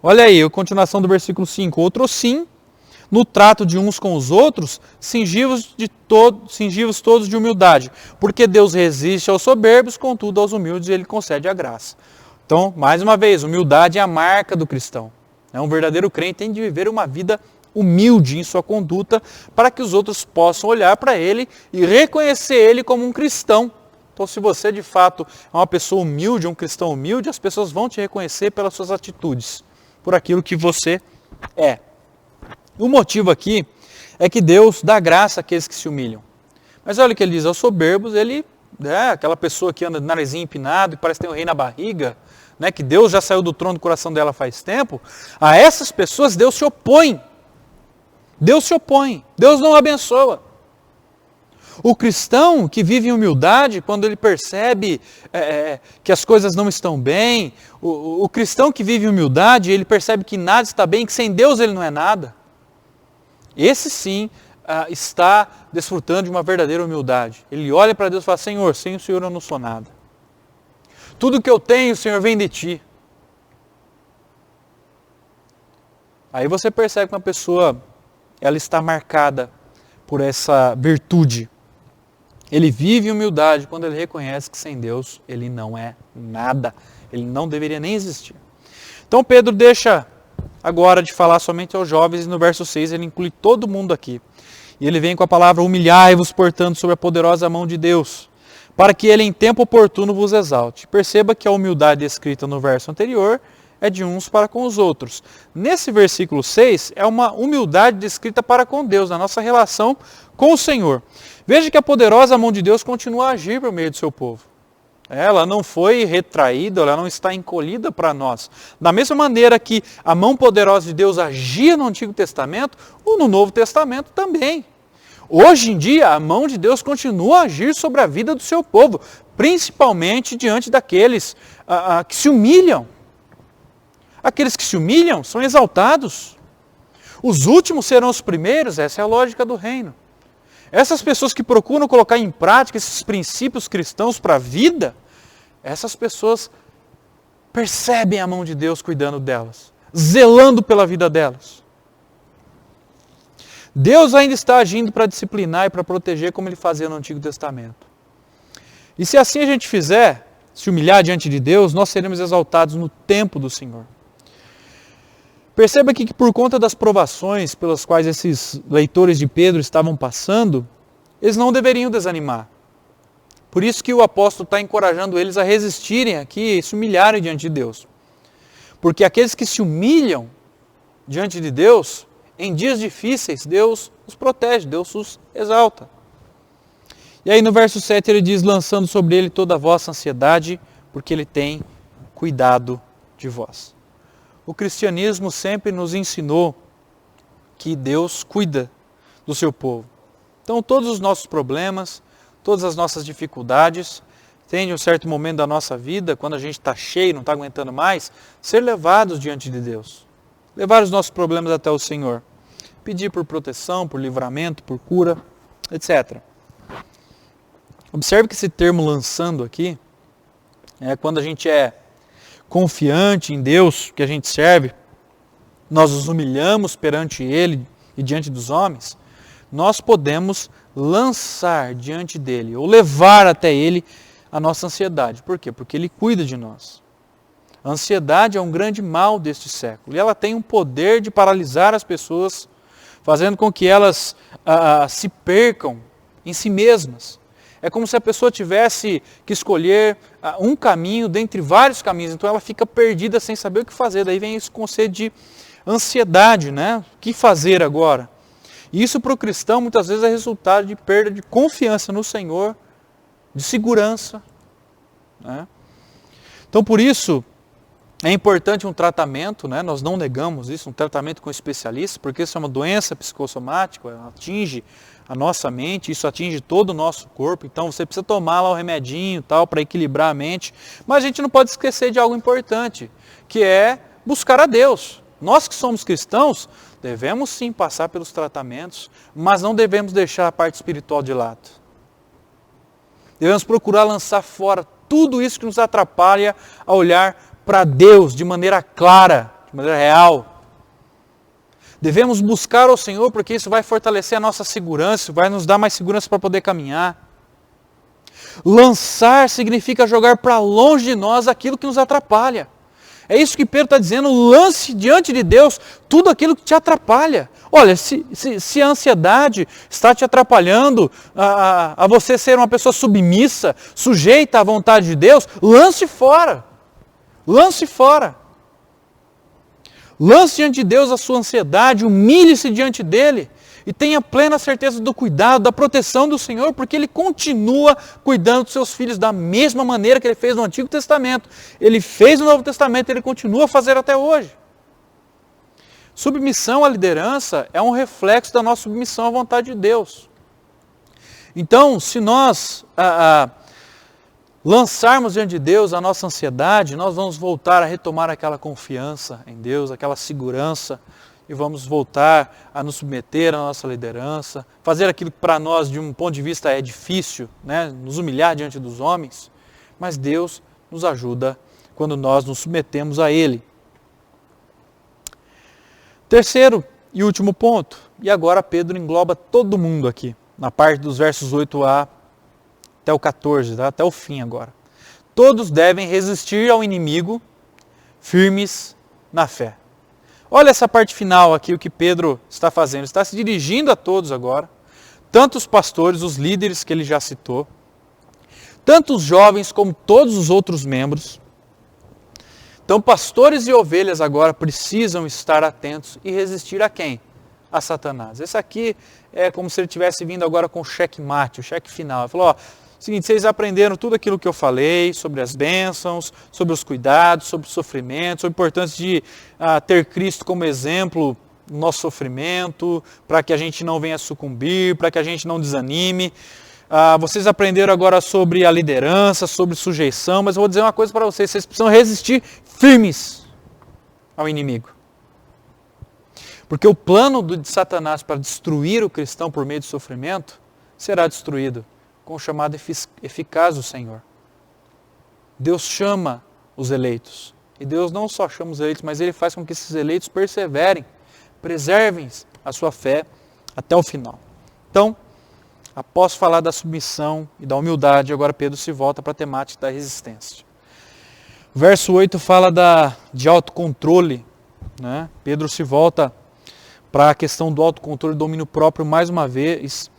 Olha aí, a continuação do versículo 5. Outro sim, no trato de uns com os outros, cingivos todos de humildade, porque Deus resiste aos soberbos, contudo aos humildes ele concede a graça. Então, mais uma vez, humildade é a marca do cristão. Um verdadeiro crente tem de viver uma vida humilde em sua conduta, para que os outros possam olhar para ele e reconhecer ele como um cristão. Então, se você de fato é uma pessoa humilde, um cristão humilde, as pessoas vão te reconhecer pelas suas atitudes, por aquilo que você é. O motivo aqui é que Deus dá graça àqueles que se humilham. Mas olha o que ele diz, aos soberbos, ele é aquela pessoa que anda de narizinho empinado, que parece que tem um rei na barriga, né, que Deus já saiu do trono do coração dela faz tempo. A essas pessoas Deus se opõe. Deus se opõe, Deus não abençoa. O cristão que vive em humildade, quando ele percebe que as coisas não estão bem, o cristão que vive em humildade, ele percebe que nada está bem, que sem Deus ele não é nada. Esse sim está desfrutando de uma verdadeira humildade. Ele olha para Deus e fala, Senhor, sem o Senhor eu não sou nada. Tudo que eu tenho, Senhor, vem de Ti. Aí você percebe que uma pessoa, ela está marcada por essa virtude. Ele vive em humildade quando ele reconhece que sem Deus ele não é nada. Ele não deveria nem existir. Então Pedro deixa agora de falar somente aos jovens e no verso 6 ele inclui todo mundo aqui. E ele vem com a palavra, humilhai-vos, portanto, sob a poderosa mão de Deus, para que ele em tempo oportuno vos exalte. Perceba que a humildade descrita no verso anterior é de uns para com os outros. Nesse versículo 6 é uma humildade descrita para com Deus, na nossa relação com o Senhor. Veja que a poderosa mão de Deus continua a agir por meio do seu povo. Ela não foi retraída, ela não está encolhida para nós. Da mesma maneira que a mão poderosa de Deus agia no Antigo Testamento, ou no Novo Testamento também. Hoje em dia, a mão de Deus continua a agir sobre a vida do seu povo, principalmente diante daqueles que se humilham. Aqueles que se humilham são exaltados. Os últimos serão os primeiros, essa é a lógica do reino. Essas pessoas que procuram colocar em prática esses princípios cristãos para a vida, essas pessoas percebem a mão de Deus cuidando delas, zelando pela vida delas. Deus ainda está agindo para disciplinar e para proteger como Ele fazia no Antigo Testamento. E se assim a gente fizer, se humilhar diante de Deus, nós seremos exaltados no tempo do Senhor. Perceba aqui que por conta das provações pelas quais esses leitores de Pedro estavam passando, eles não deveriam desanimar. Por isso que o apóstolo está encorajando eles a resistirem aqui e se humilharem diante de Deus. Porque aqueles que se humilham diante de Deus, em dias difíceis, Deus os protege, Deus os exalta. E aí no verso 7 ele diz, lançando sobre ele toda a vossa ansiedade, porque ele tem cuidado de vós. O cristianismo sempre nos ensinou que Deus cuida do seu povo. Então todos os nossos problemas, todas as nossas dificuldades, tem um certo momento da nossa vida, quando a gente está cheio, não está aguentando mais, ser levados diante de Deus. Levar os nossos problemas até o Senhor. Pedir por proteção, por livramento, por cura, etc. Observe que esse termo lançando aqui, é quando a gente é confiante em Deus que a gente serve, nós nos humilhamos perante Ele e diante dos homens, nós podemos lançar diante dele, ou levar até ele a nossa ansiedade. Por quê? Porque ele cuida de nós. A ansiedade é um grande mal deste século, e ela tem um poder de paralisar as pessoas, fazendo com que elas se percam em si mesmas. É como se a pessoa tivesse que escolher um caminho dentre vários caminhos, então ela fica perdida sem saber o que fazer. Daí vem esse conceito de ansiedade, né? O que fazer agora? E isso para o cristão muitas vezes é resultado de perda de confiança no Senhor, de segurança. Né? Então por isso é importante um tratamento, né? Nós não negamos isso, um tratamento com especialistas, porque isso é uma doença psicossomática, atinge a nossa mente, isso atinge todo o nosso corpo, então você precisa tomar lá o remedinho tal para equilibrar a mente, mas a gente não pode esquecer de algo importante, que é buscar a Deus. Nós que somos cristãos, devemos sim passar pelos tratamentos, mas não devemos deixar a parte espiritual de lado. Devemos procurar lançar fora tudo isso que nos atrapalha a olhar para Deus de maneira clara, de maneira real. Devemos buscar ao Senhor porque isso vai fortalecer a nossa segurança, vai nos dar mais segurança para poder caminhar. Lançar significa jogar para longe de nós aquilo que nos atrapalha. É isso que Pedro está dizendo, lance diante de Deus tudo aquilo que te atrapalha. Olha, se a ansiedade está te atrapalhando a você ser uma pessoa submissa, sujeita à vontade de Deus, lance fora. Lance fora. Lance diante de Deus a sua ansiedade, humilhe-se diante dele e tenha plena certeza do cuidado, da proteção do Senhor, porque Ele continua cuidando dos seus filhos da mesma maneira que Ele fez no Antigo Testamento. Ele fez no Novo Testamento e Ele continua a fazer até hoje. Submissão à liderança é um reflexo da nossa submissão à vontade de Deus. Então, se nós lançarmos diante de Deus a nossa ansiedade, nós vamos voltar a retomar aquela confiança em Deus, aquela segurança, e vamos voltar a nos submeter à nossa liderança, fazer aquilo que para nós, de um ponto de vista, é difícil, né? Nos humilhar diante dos homens, mas Deus nos ajuda quando nós nos submetemos a Ele. Terceiro e último ponto, e agora Pedro engloba todo mundo aqui, na parte dos versos 8a até o 14, tá? Até o fim agora. Todos devem resistir ao inimigo, firmes na fé. Olha essa parte final aqui, o que Pedro está fazendo. Está se dirigindo a todos agora, tanto os pastores, os líderes que ele já citou, tanto os jovens como todos os outros membros. Então, pastores e ovelhas agora precisam estar atentos e resistir a quem? A Satanás. Esse aqui é como se ele tivesse vindo agora com o checkmate, o cheque final. Ele falou, ó, seguinte, vocês aprenderam tudo aquilo que eu falei sobre as bênçãos, sobre os cuidados, sobre o sofrimento, sobre a importância de ter Cristo como exemplo no nosso sofrimento, para que a gente não venha sucumbir, para que a gente não desanime. Vocês aprenderam agora sobre a liderança, sobre sujeição, mas eu vou dizer uma coisa para vocês: vocês precisam resistir firmes ao inimigo. Porque o plano de Satanás para destruir o cristão por meio de sofrimento será destruído com o chamado eficaz do Senhor. Deus chama os eleitos. E Deus não só chama os eleitos, mas Ele faz com que esses eleitos perseverem, preservem a sua fé até o final. Então, após falar da submissão e da humildade, agora Pedro se volta para a temática da resistência. O verso 8 fala de autocontrole. Né? Pedro se volta para a questão do autocontrole e domínio próprio mais uma vez.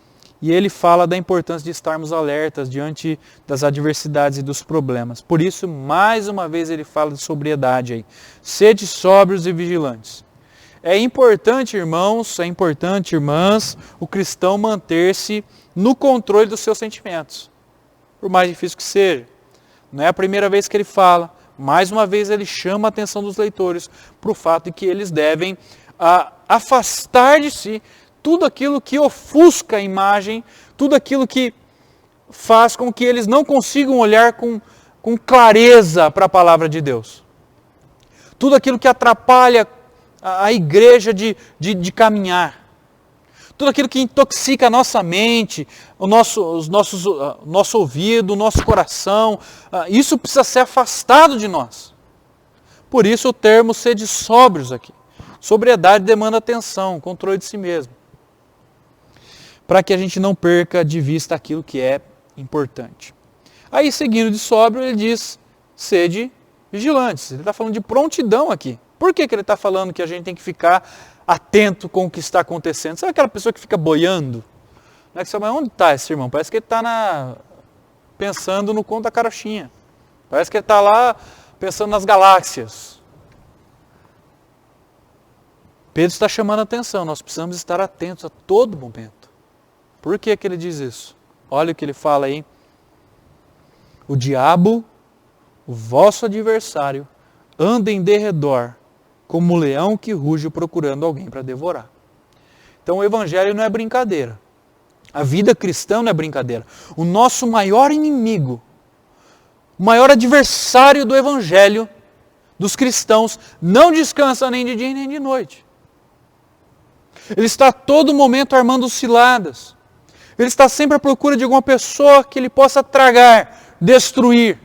E ele fala da importância de estarmos alertas diante das adversidades e dos problemas. Por isso, mais uma vez, ele fala de sobriedade aí. Sede sóbrios e vigilantes. É importante, irmãos, é importante, irmãs, o cristão manter-se no controle dos seus sentimentos. Por mais difícil que seja. Não é a primeira vez que ele fala. Mais uma vez, ele chama a atenção dos leitores para o fato de que eles devem afastar de si tudo aquilo que ofusca a imagem, tudo aquilo que faz com que eles não consigam olhar com clareza para a palavra de Deus. Tudo aquilo que atrapalha a igreja de caminhar. Tudo aquilo que intoxica a nossa mente, o nosso ouvido, o nosso coração, isso precisa ser afastado de nós. Por isso o termo sede sóbrios aqui. Sobriedade demanda atenção, controle de si mesmo. Para que a gente não perca de vista aquilo que é importante. Aí, seguindo de sóbrio, ele diz, sede vigilantes. Ele está falando de prontidão aqui. Por que ele está falando que a gente tem que ficar atento com o que está acontecendo? Sabe aquela pessoa que fica boiando? Não é que você, mas onde está esse irmão? Parece que ele está pensando no conto da carochinha. Parece que ele está lá pensando nas galáxias. Pedro está chamando a atenção. Nós precisamos estar atentos a todo momento. Por que ele diz isso? Olha o que ele fala aí. O diabo, o vosso adversário, anda em derredor, como um leão que ruge procurando alguém para devorar. Então o evangelho não é brincadeira. A vida cristã não é brincadeira. O nosso maior inimigo, o maior adversário do evangelho, dos cristãos, não descansa nem de dia nem de noite. Ele está a todo momento armando ciladas. Ele está sempre à procura de alguma pessoa que ele possa tragar, destruir.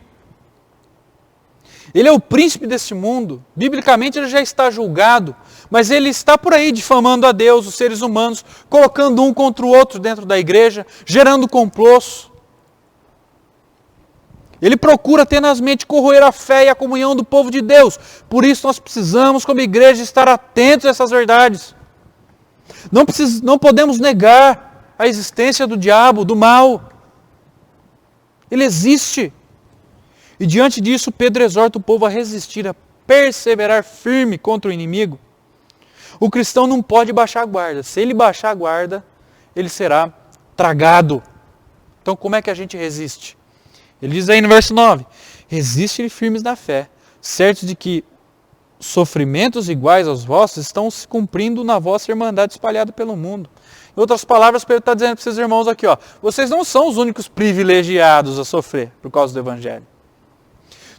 Ele é o príncipe desse mundo. Biblicamente ele já está julgado. Mas ele está por aí difamando a Deus, os seres humanos, colocando um contra o outro dentro da igreja, gerando complôs. Ele procura tenazmente corroer a fé e a comunhão do povo de Deus. Por isso nós precisamos, como igreja, estar atentos a essas verdades. Não podemos negar a existência do diabo, do mal. Ele existe. E diante disso, Pedro exorta o povo a resistir, a perseverar firme contra o inimigo. O cristão não pode baixar a guarda. Se ele baixar a guarda, ele será tragado. Então como é que a gente resiste? Ele diz aí no verso 9, resiste firmes na fé, certos de que sofrimentos iguais aos vossos estão se cumprindo na vossa irmandade espalhada pelo mundo. Em outras palavras, Pedro está dizendo para esses irmãos aqui, vocês não são os únicos privilegiados a sofrer por causa do evangelho.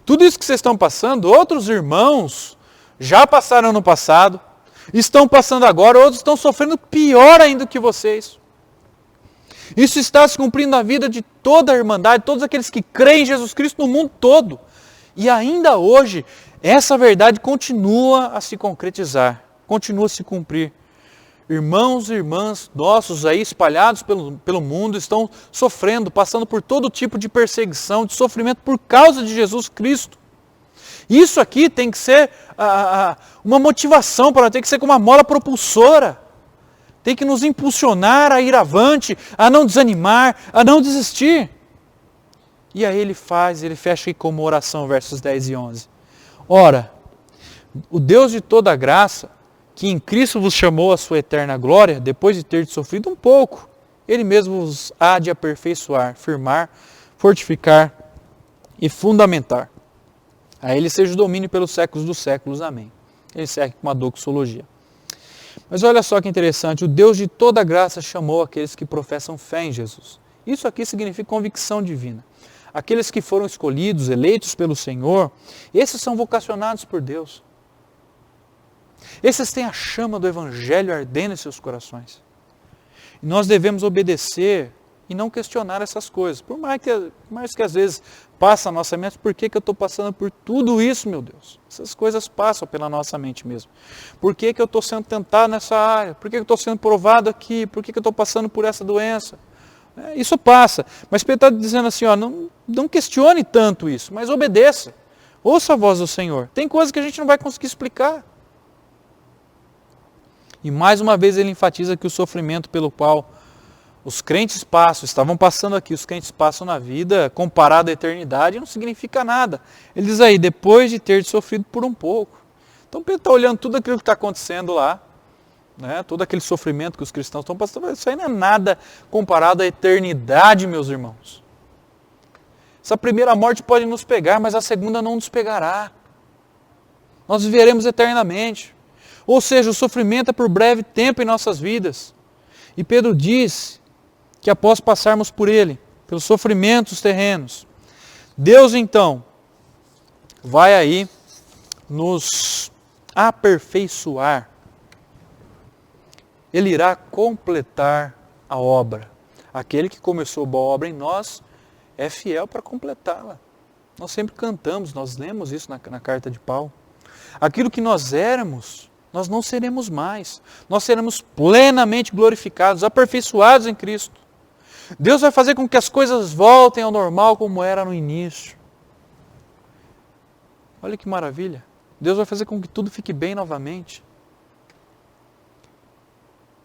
Tudo isso que vocês estão passando, outros irmãos já passaram no passado, estão passando agora, outros estão sofrendo pior ainda que vocês. Isso está se cumprindo na vida de toda a irmandade, todos aqueles que creem em Jesus Cristo no mundo todo. E ainda hoje, essa verdade continua a se concretizar, continua a se cumprir. Irmãos e irmãs nossos aí espalhados pelo mundo estão sofrendo, passando por todo tipo de perseguição, de sofrimento por causa de Jesus Cristo. Isso aqui tem que ser uma motivação para nós, tem que ser como uma mola propulsora. Tem que nos impulsionar a ir avante, a não desanimar, a não desistir. E aí ele fecha aí como oração, versos 10 e 11. Ora, o Deus de toda graça, que em Cristo vos chamou a sua eterna glória, depois de ter sofrido um pouco, Ele mesmo vos há de aperfeiçoar, firmar, fortificar e fundamentar. A Ele seja o domínio pelos séculos dos séculos. Amém. Ele segue com uma doxologia. Mas olha só que interessante, o Deus de toda graça chamou aqueles que professam fé em Jesus. Isso aqui significa convicção divina. Aqueles que foram escolhidos, eleitos pelo Senhor, esses são vocacionados por Deus. Esses têm a chama do Evangelho ardendo em seus corações. E nós devemos obedecer e não questionar essas coisas. Por mais que às vezes passa a nossa mente, por que eu estou passando por tudo isso, meu Deus? Essas coisas passam pela nossa mente mesmo. Por que eu estou sendo tentado nessa área? Por que eu estou sendo provado aqui? Por que eu estou passando por essa doença? Isso passa. Mas Pedro está dizendo assim, ó, não questione tanto isso, mas obedeça. Ouça a voz do Senhor. Tem coisas que a gente não vai conseguir explicar. E mais uma vez ele enfatiza que o sofrimento pelo qual os crentes estavam passando aqui, os crentes passam na vida, comparado à eternidade, não significa nada. Ele diz aí, depois de ter sofrido por um pouco. Então Pedro está olhando tudo aquilo que está acontecendo lá, né? Todo aquele sofrimento que os cristãos estão passando, isso aí não é nada comparado à eternidade, meus irmãos. Essa primeira morte pode nos pegar, mas a segunda não nos pegará. Nós viveremos eternamente. Ou seja, o sofrimento é por breve tempo em nossas vidas. E Pedro diz que após passarmos por ele, pelos sofrimentos terrenos, Deus então vai aí nos aperfeiçoar. Ele irá completar a obra. Aquele que começou boa obra em nós é fiel para completá-la. Nós sempre cantamos, nós lemos isso na carta de Paulo. Aquilo que nós éramos, nós não seremos mais. Nós seremos plenamente glorificados, aperfeiçoados em Cristo. Deus vai fazer com que as coisas voltem ao normal como era no início. Olha que maravilha. Deus vai fazer com que tudo fique bem novamente.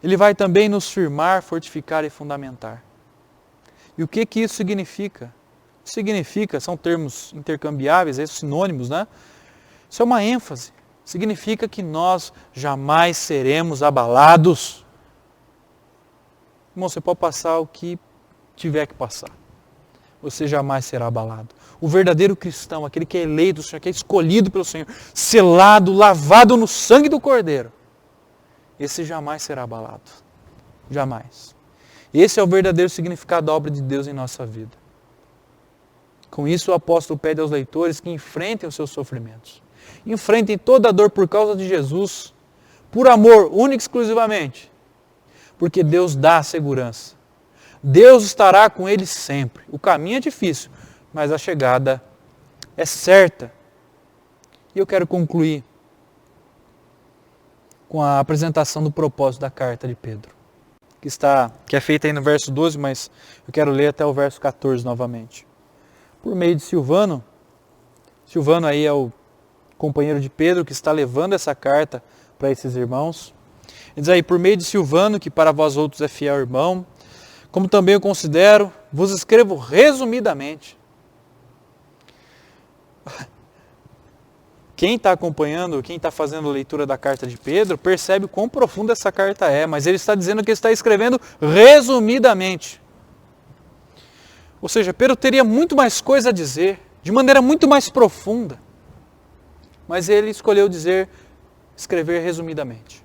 Ele vai também nos firmar, fortificar e fundamentar. E o que isso significa? Significa, são termos intercambiáveis, sinônimos, né? Isso é uma ênfase. Significa que nós jamais seremos abalados. Irmão, você pode passar o que tiver que passar. Você jamais será abalado. O verdadeiro cristão, aquele que é eleito do Senhor, que é escolhido pelo Senhor, selado, lavado no sangue do Cordeiro, esse jamais será abalado. Jamais. Esse é o verdadeiro significado da obra de Deus em nossa vida. Com isso o apóstolo pede aos leitores que enfrentem os seus sofrimentos. Enfrentem toda a dor por causa de Jesus, por amor, único e exclusivamente. Porque Deus dá a segurança. Deus estará com eles sempre. O caminho é difícil, mas a chegada é certa. E eu quero concluir com a apresentação do propósito da carta de Pedro, que é feita aí no verso 12, mas eu quero ler até o verso 14 novamente. Por meio de Silvano aí é o companheiro de Pedro que está levando essa carta para esses irmãos. Ele diz aí, por meio de Silvano, que para vós outros é fiel irmão, como também eu considero, vos escrevo resumidamente. Quem está acompanhando, quem está fazendo a leitura da carta de Pedro, percebe o quão profunda essa carta é, mas ele está dizendo que ele está escrevendo resumidamente. Ou seja, Pedro teria muito mais coisa a dizer, de maneira muito mais profunda, mas ele escolheu escrever resumidamente.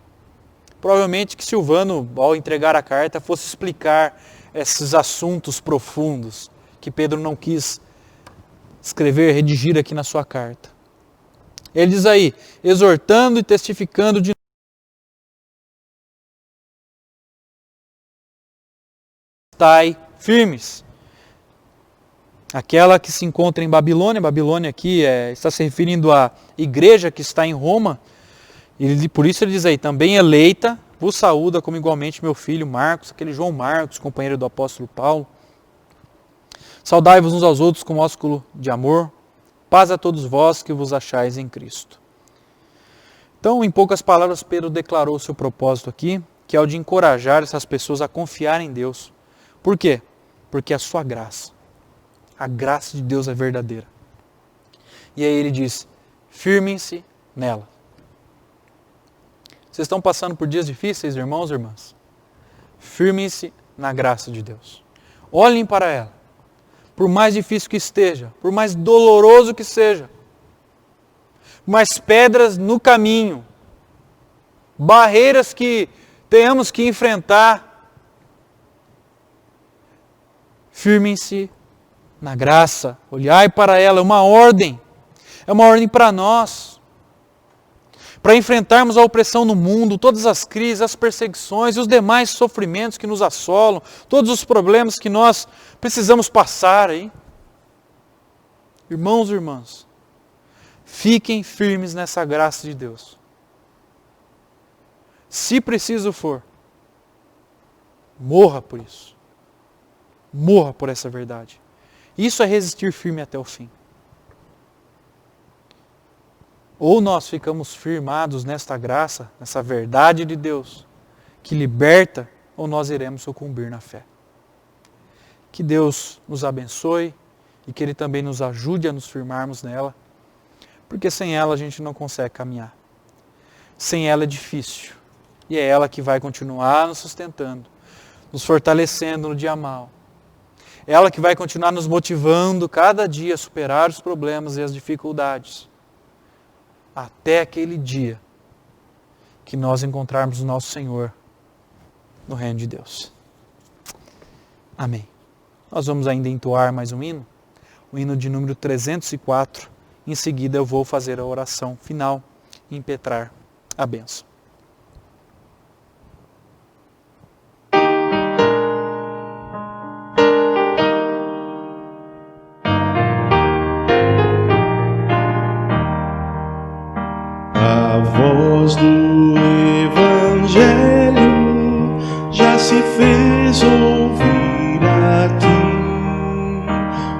Provavelmente que Silvano, ao entregar a carta, fosse explicar esses assuntos profundos que Pedro não quis escrever, redigir aqui na sua carta. Ele diz aí, exortando e testificando de estai firmes. Aquela que se encontra em Babilônia, Babilônia aqui está se referindo à igreja que está em Roma, e por isso ele diz aí, também eleita, vos saúda como igualmente meu filho Marcos, aquele João Marcos, companheiro do apóstolo Paulo. Saudai-vos uns aos outros com ósculo de amor, paz a todos vós que vos achais em Cristo. Então, em poucas palavras, Pedro declarou o seu propósito aqui, que é o de encorajar essas pessoas a confiar em Deus. Por quê? Porque a sua graça, a graça de Deus é verdadeira. E aí ele diz, firmem-se nela. Vocês estão passando por dias difíceis, irmãos e irmãs? Firmem-se na graça de Deus. Olhem para ela. Por mais difícil que esteja, por mais doloroso que seja, por mais pedras no caminho, barreiras que tenhamos que enfrentar. Firmem-se na graça, olhai para ela, é uma ordem para nós, para enfrentarmos a opressão no mundo, todas as crises, as perseguições e os demais sofrimentos que nos assolam, todos os problemas que nós precisamos passar aí. Irmãos e irmãs, fiquem firmes nessa graça de Deus. Se preciso for, morra por isso. Morra por essa verdade. Isso é resistir firme até o fim. Ou nós ficamos firmados nesta graça, nessa verdade de Deus, que liberta, ou nós iremos sucumbir na fé. Que Deus nos abençoe e que Ele também nos ajude a nos firmarmos nela, porque sem ela a gente não consegue caminhar. Sem ela é difícil. E é ela que vai continuar nos sustentando, nos fortalecendo no dia mal. É ela que vai continuar nos motivando cada dia a superar os problemas e as dificuldades. Até aquele dia que nós encontrarmos o nosso Senhor no reino de Deus. Amém. Nós vamos ainda entoar mais um hino, o hino de número 304. Em seguida eu vou fazer a oração final e impetrar a bênção. A voz do Evangelho já se fez ouvir aqui,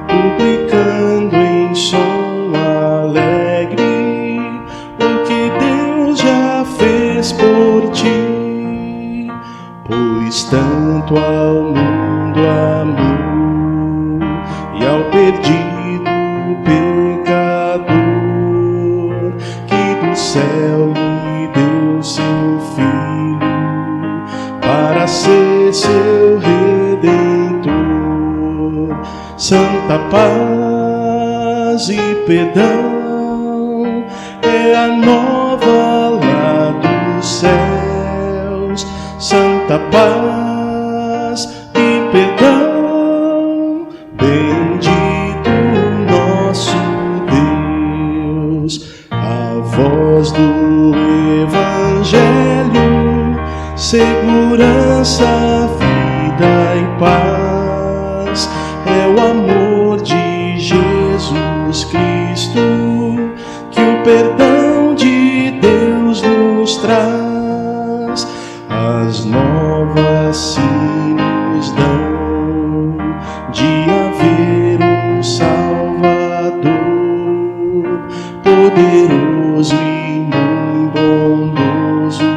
publicando em som alegre o que Deus já fez por ti. Pois tanto ao mundo amou e ao perdido pecador, que do céu lhe deu seu Filho para ser seu Redentor. Santa paz e perdão é a nova lá dos céus. Santa paz e perdão, bendito nosso Deus. A voz do Evangelho, segurança, vida e paz, é o amor de Jesus Cristo, que o perdão de Deus nos traz. As novas sim nos dão de haver um Salvador, poderoso e muito bondoso,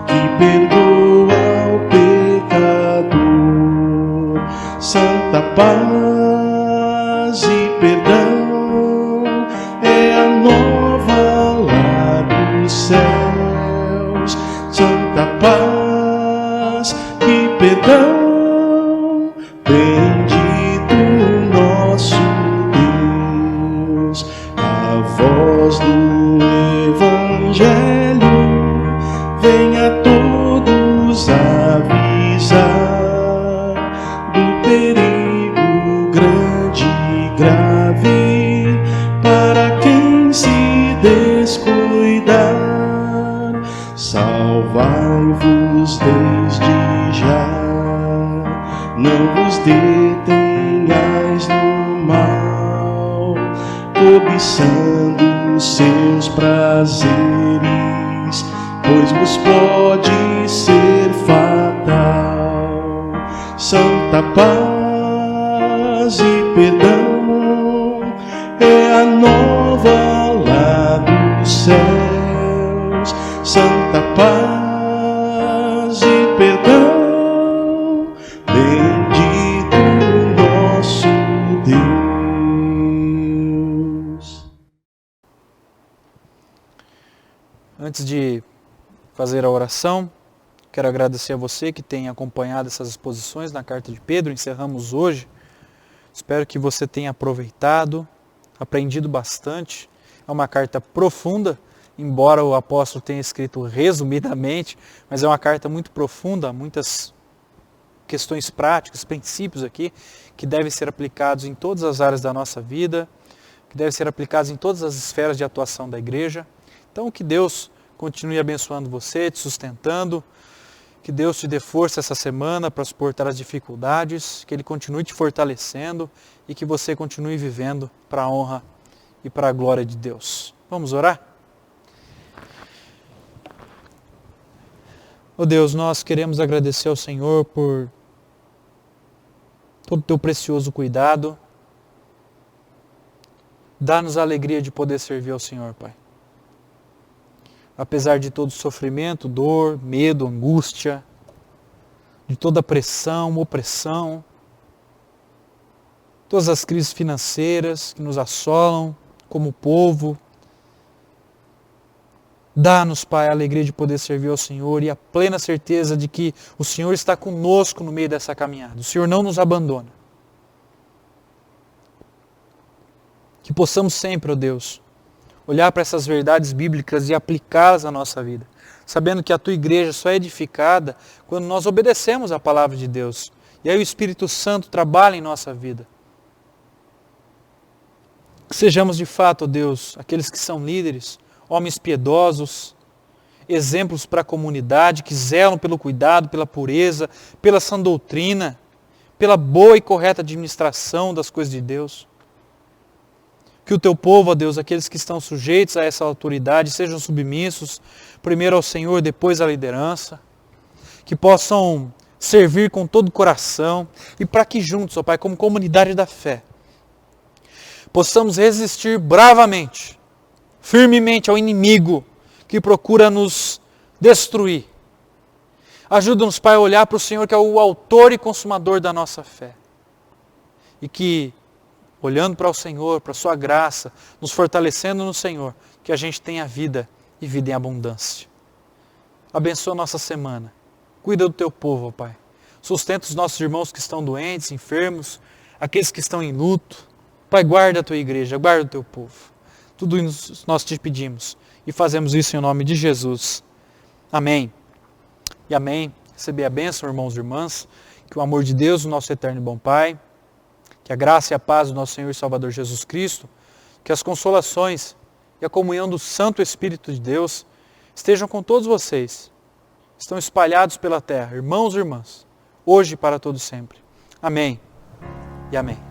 que perdoa o pecador. Santa paz e perdão é a nova lá dos céus. Santa paz e perdão, bendito nosso Deus. A voz do Evangelho vem a todos avisar do perigo grande e grave para quem se descuidar. Salvai-vos desde já, não vos detenhais no mal, cobiçando seus prazeres, pois vos pode ser fatal. Santa paz e perdão é a nova lá dos céus. Santa paz e perdão, bendito nosso Deus. Antes de fazer a oração, quero agradecer a você que tem acompanhado essas exposições na Carta de Pedro. Encerramos hoje. Espero que você tenha aproveitado, aprendido bastante. É uma carta profunda embora o apóstolo tenha escrito resumidamente, mas é uma carta muito profunda, muitas questões práticas, princípios aqui, que devem ser aplicados em todas as áreas da nossa vida, que devem ser aplicados em todas as esferas de atuação da igreja. Então, que Deus continue abençoando você, te sustentando, que Deus te dê força essa semana para suportar as dificuldades, que Ele continue te fortalecendo e que você continue vivendo para a honra e para a glória de Deus. Vamos orar? Oh Deus, nós queremos agradecer ao Senhor por todo o teu precioso cuidado. Dá-nos a alegria de poder servir ao Senhor, Pai. Apesar de todo sofrimento, dor, medo, angústia, de toda pressão, opressão, todas as crises financeiras que nos assolam como povo, dá-nos, Pai, a alegria de poder servir ao Senhor e a plena certeza de que o Senhor está conosco no meio dessa caminhada. O Senhor não nos abandona. Que possamos sempre, ó Deus, olhar para essas verdades bíblicas e aplicá-las à nossa vida, sabendo que a Tua igreja só é edificada quando nós obedecemos à palavra de Deus. E aí o Espírito Santo trabalha em nossa vida. Que sejamos de fato, ó Deus, aqueles que são líderes, homens piedosos, exemplos para a comunidade, que zelam pelo cuidado, pela pureza, pela sã doutrina, pela boa e correta administração das coisas de Deus. Que o Teu povo, ó Deus, aqueles que estão sujeitos a essa autoridade, sejam submissos, primeiro ao Senhor, depois à liderança, que possam servir com todo o coração e para que juntos, ó Pai, como comunidade da fé, possamos resistir bravamente, firmemente ao inimigo que procura nos destruir. Ajuda-nos, Pai, a olhar para o Senhor, que é o autor e consumador da nossa fé. E que, olhando para o Senhor, para a Sua graça, nos fortalecendo no Senhor, que a gente tenha vida e vida em abundância. Abençoa a nossa semana. Cuida do Teu povo, ó Pai. Sustenta os nossos irmãos que estão doentes, enfermos, aqueles que estão em luto. Pai, guarda a Tua igreja, guarda o Teu povo. Tudo isso nós te pedimos e fazemos isso em nome de Jesus. Amém. E amém. Receber a bênção, irmãos e irmãs, que o amor de Deus, o nosso eterno e bom Pai, que a graça e a paz do nosso Senhor e Salvador Jesus Cristo, que as consolações e a comunhão do Santo Espírito de Deus estejam com todos vocês. Estão espalhados pela terra, irmãos e irmãs, hoje e para todo sempre. Amém e amém.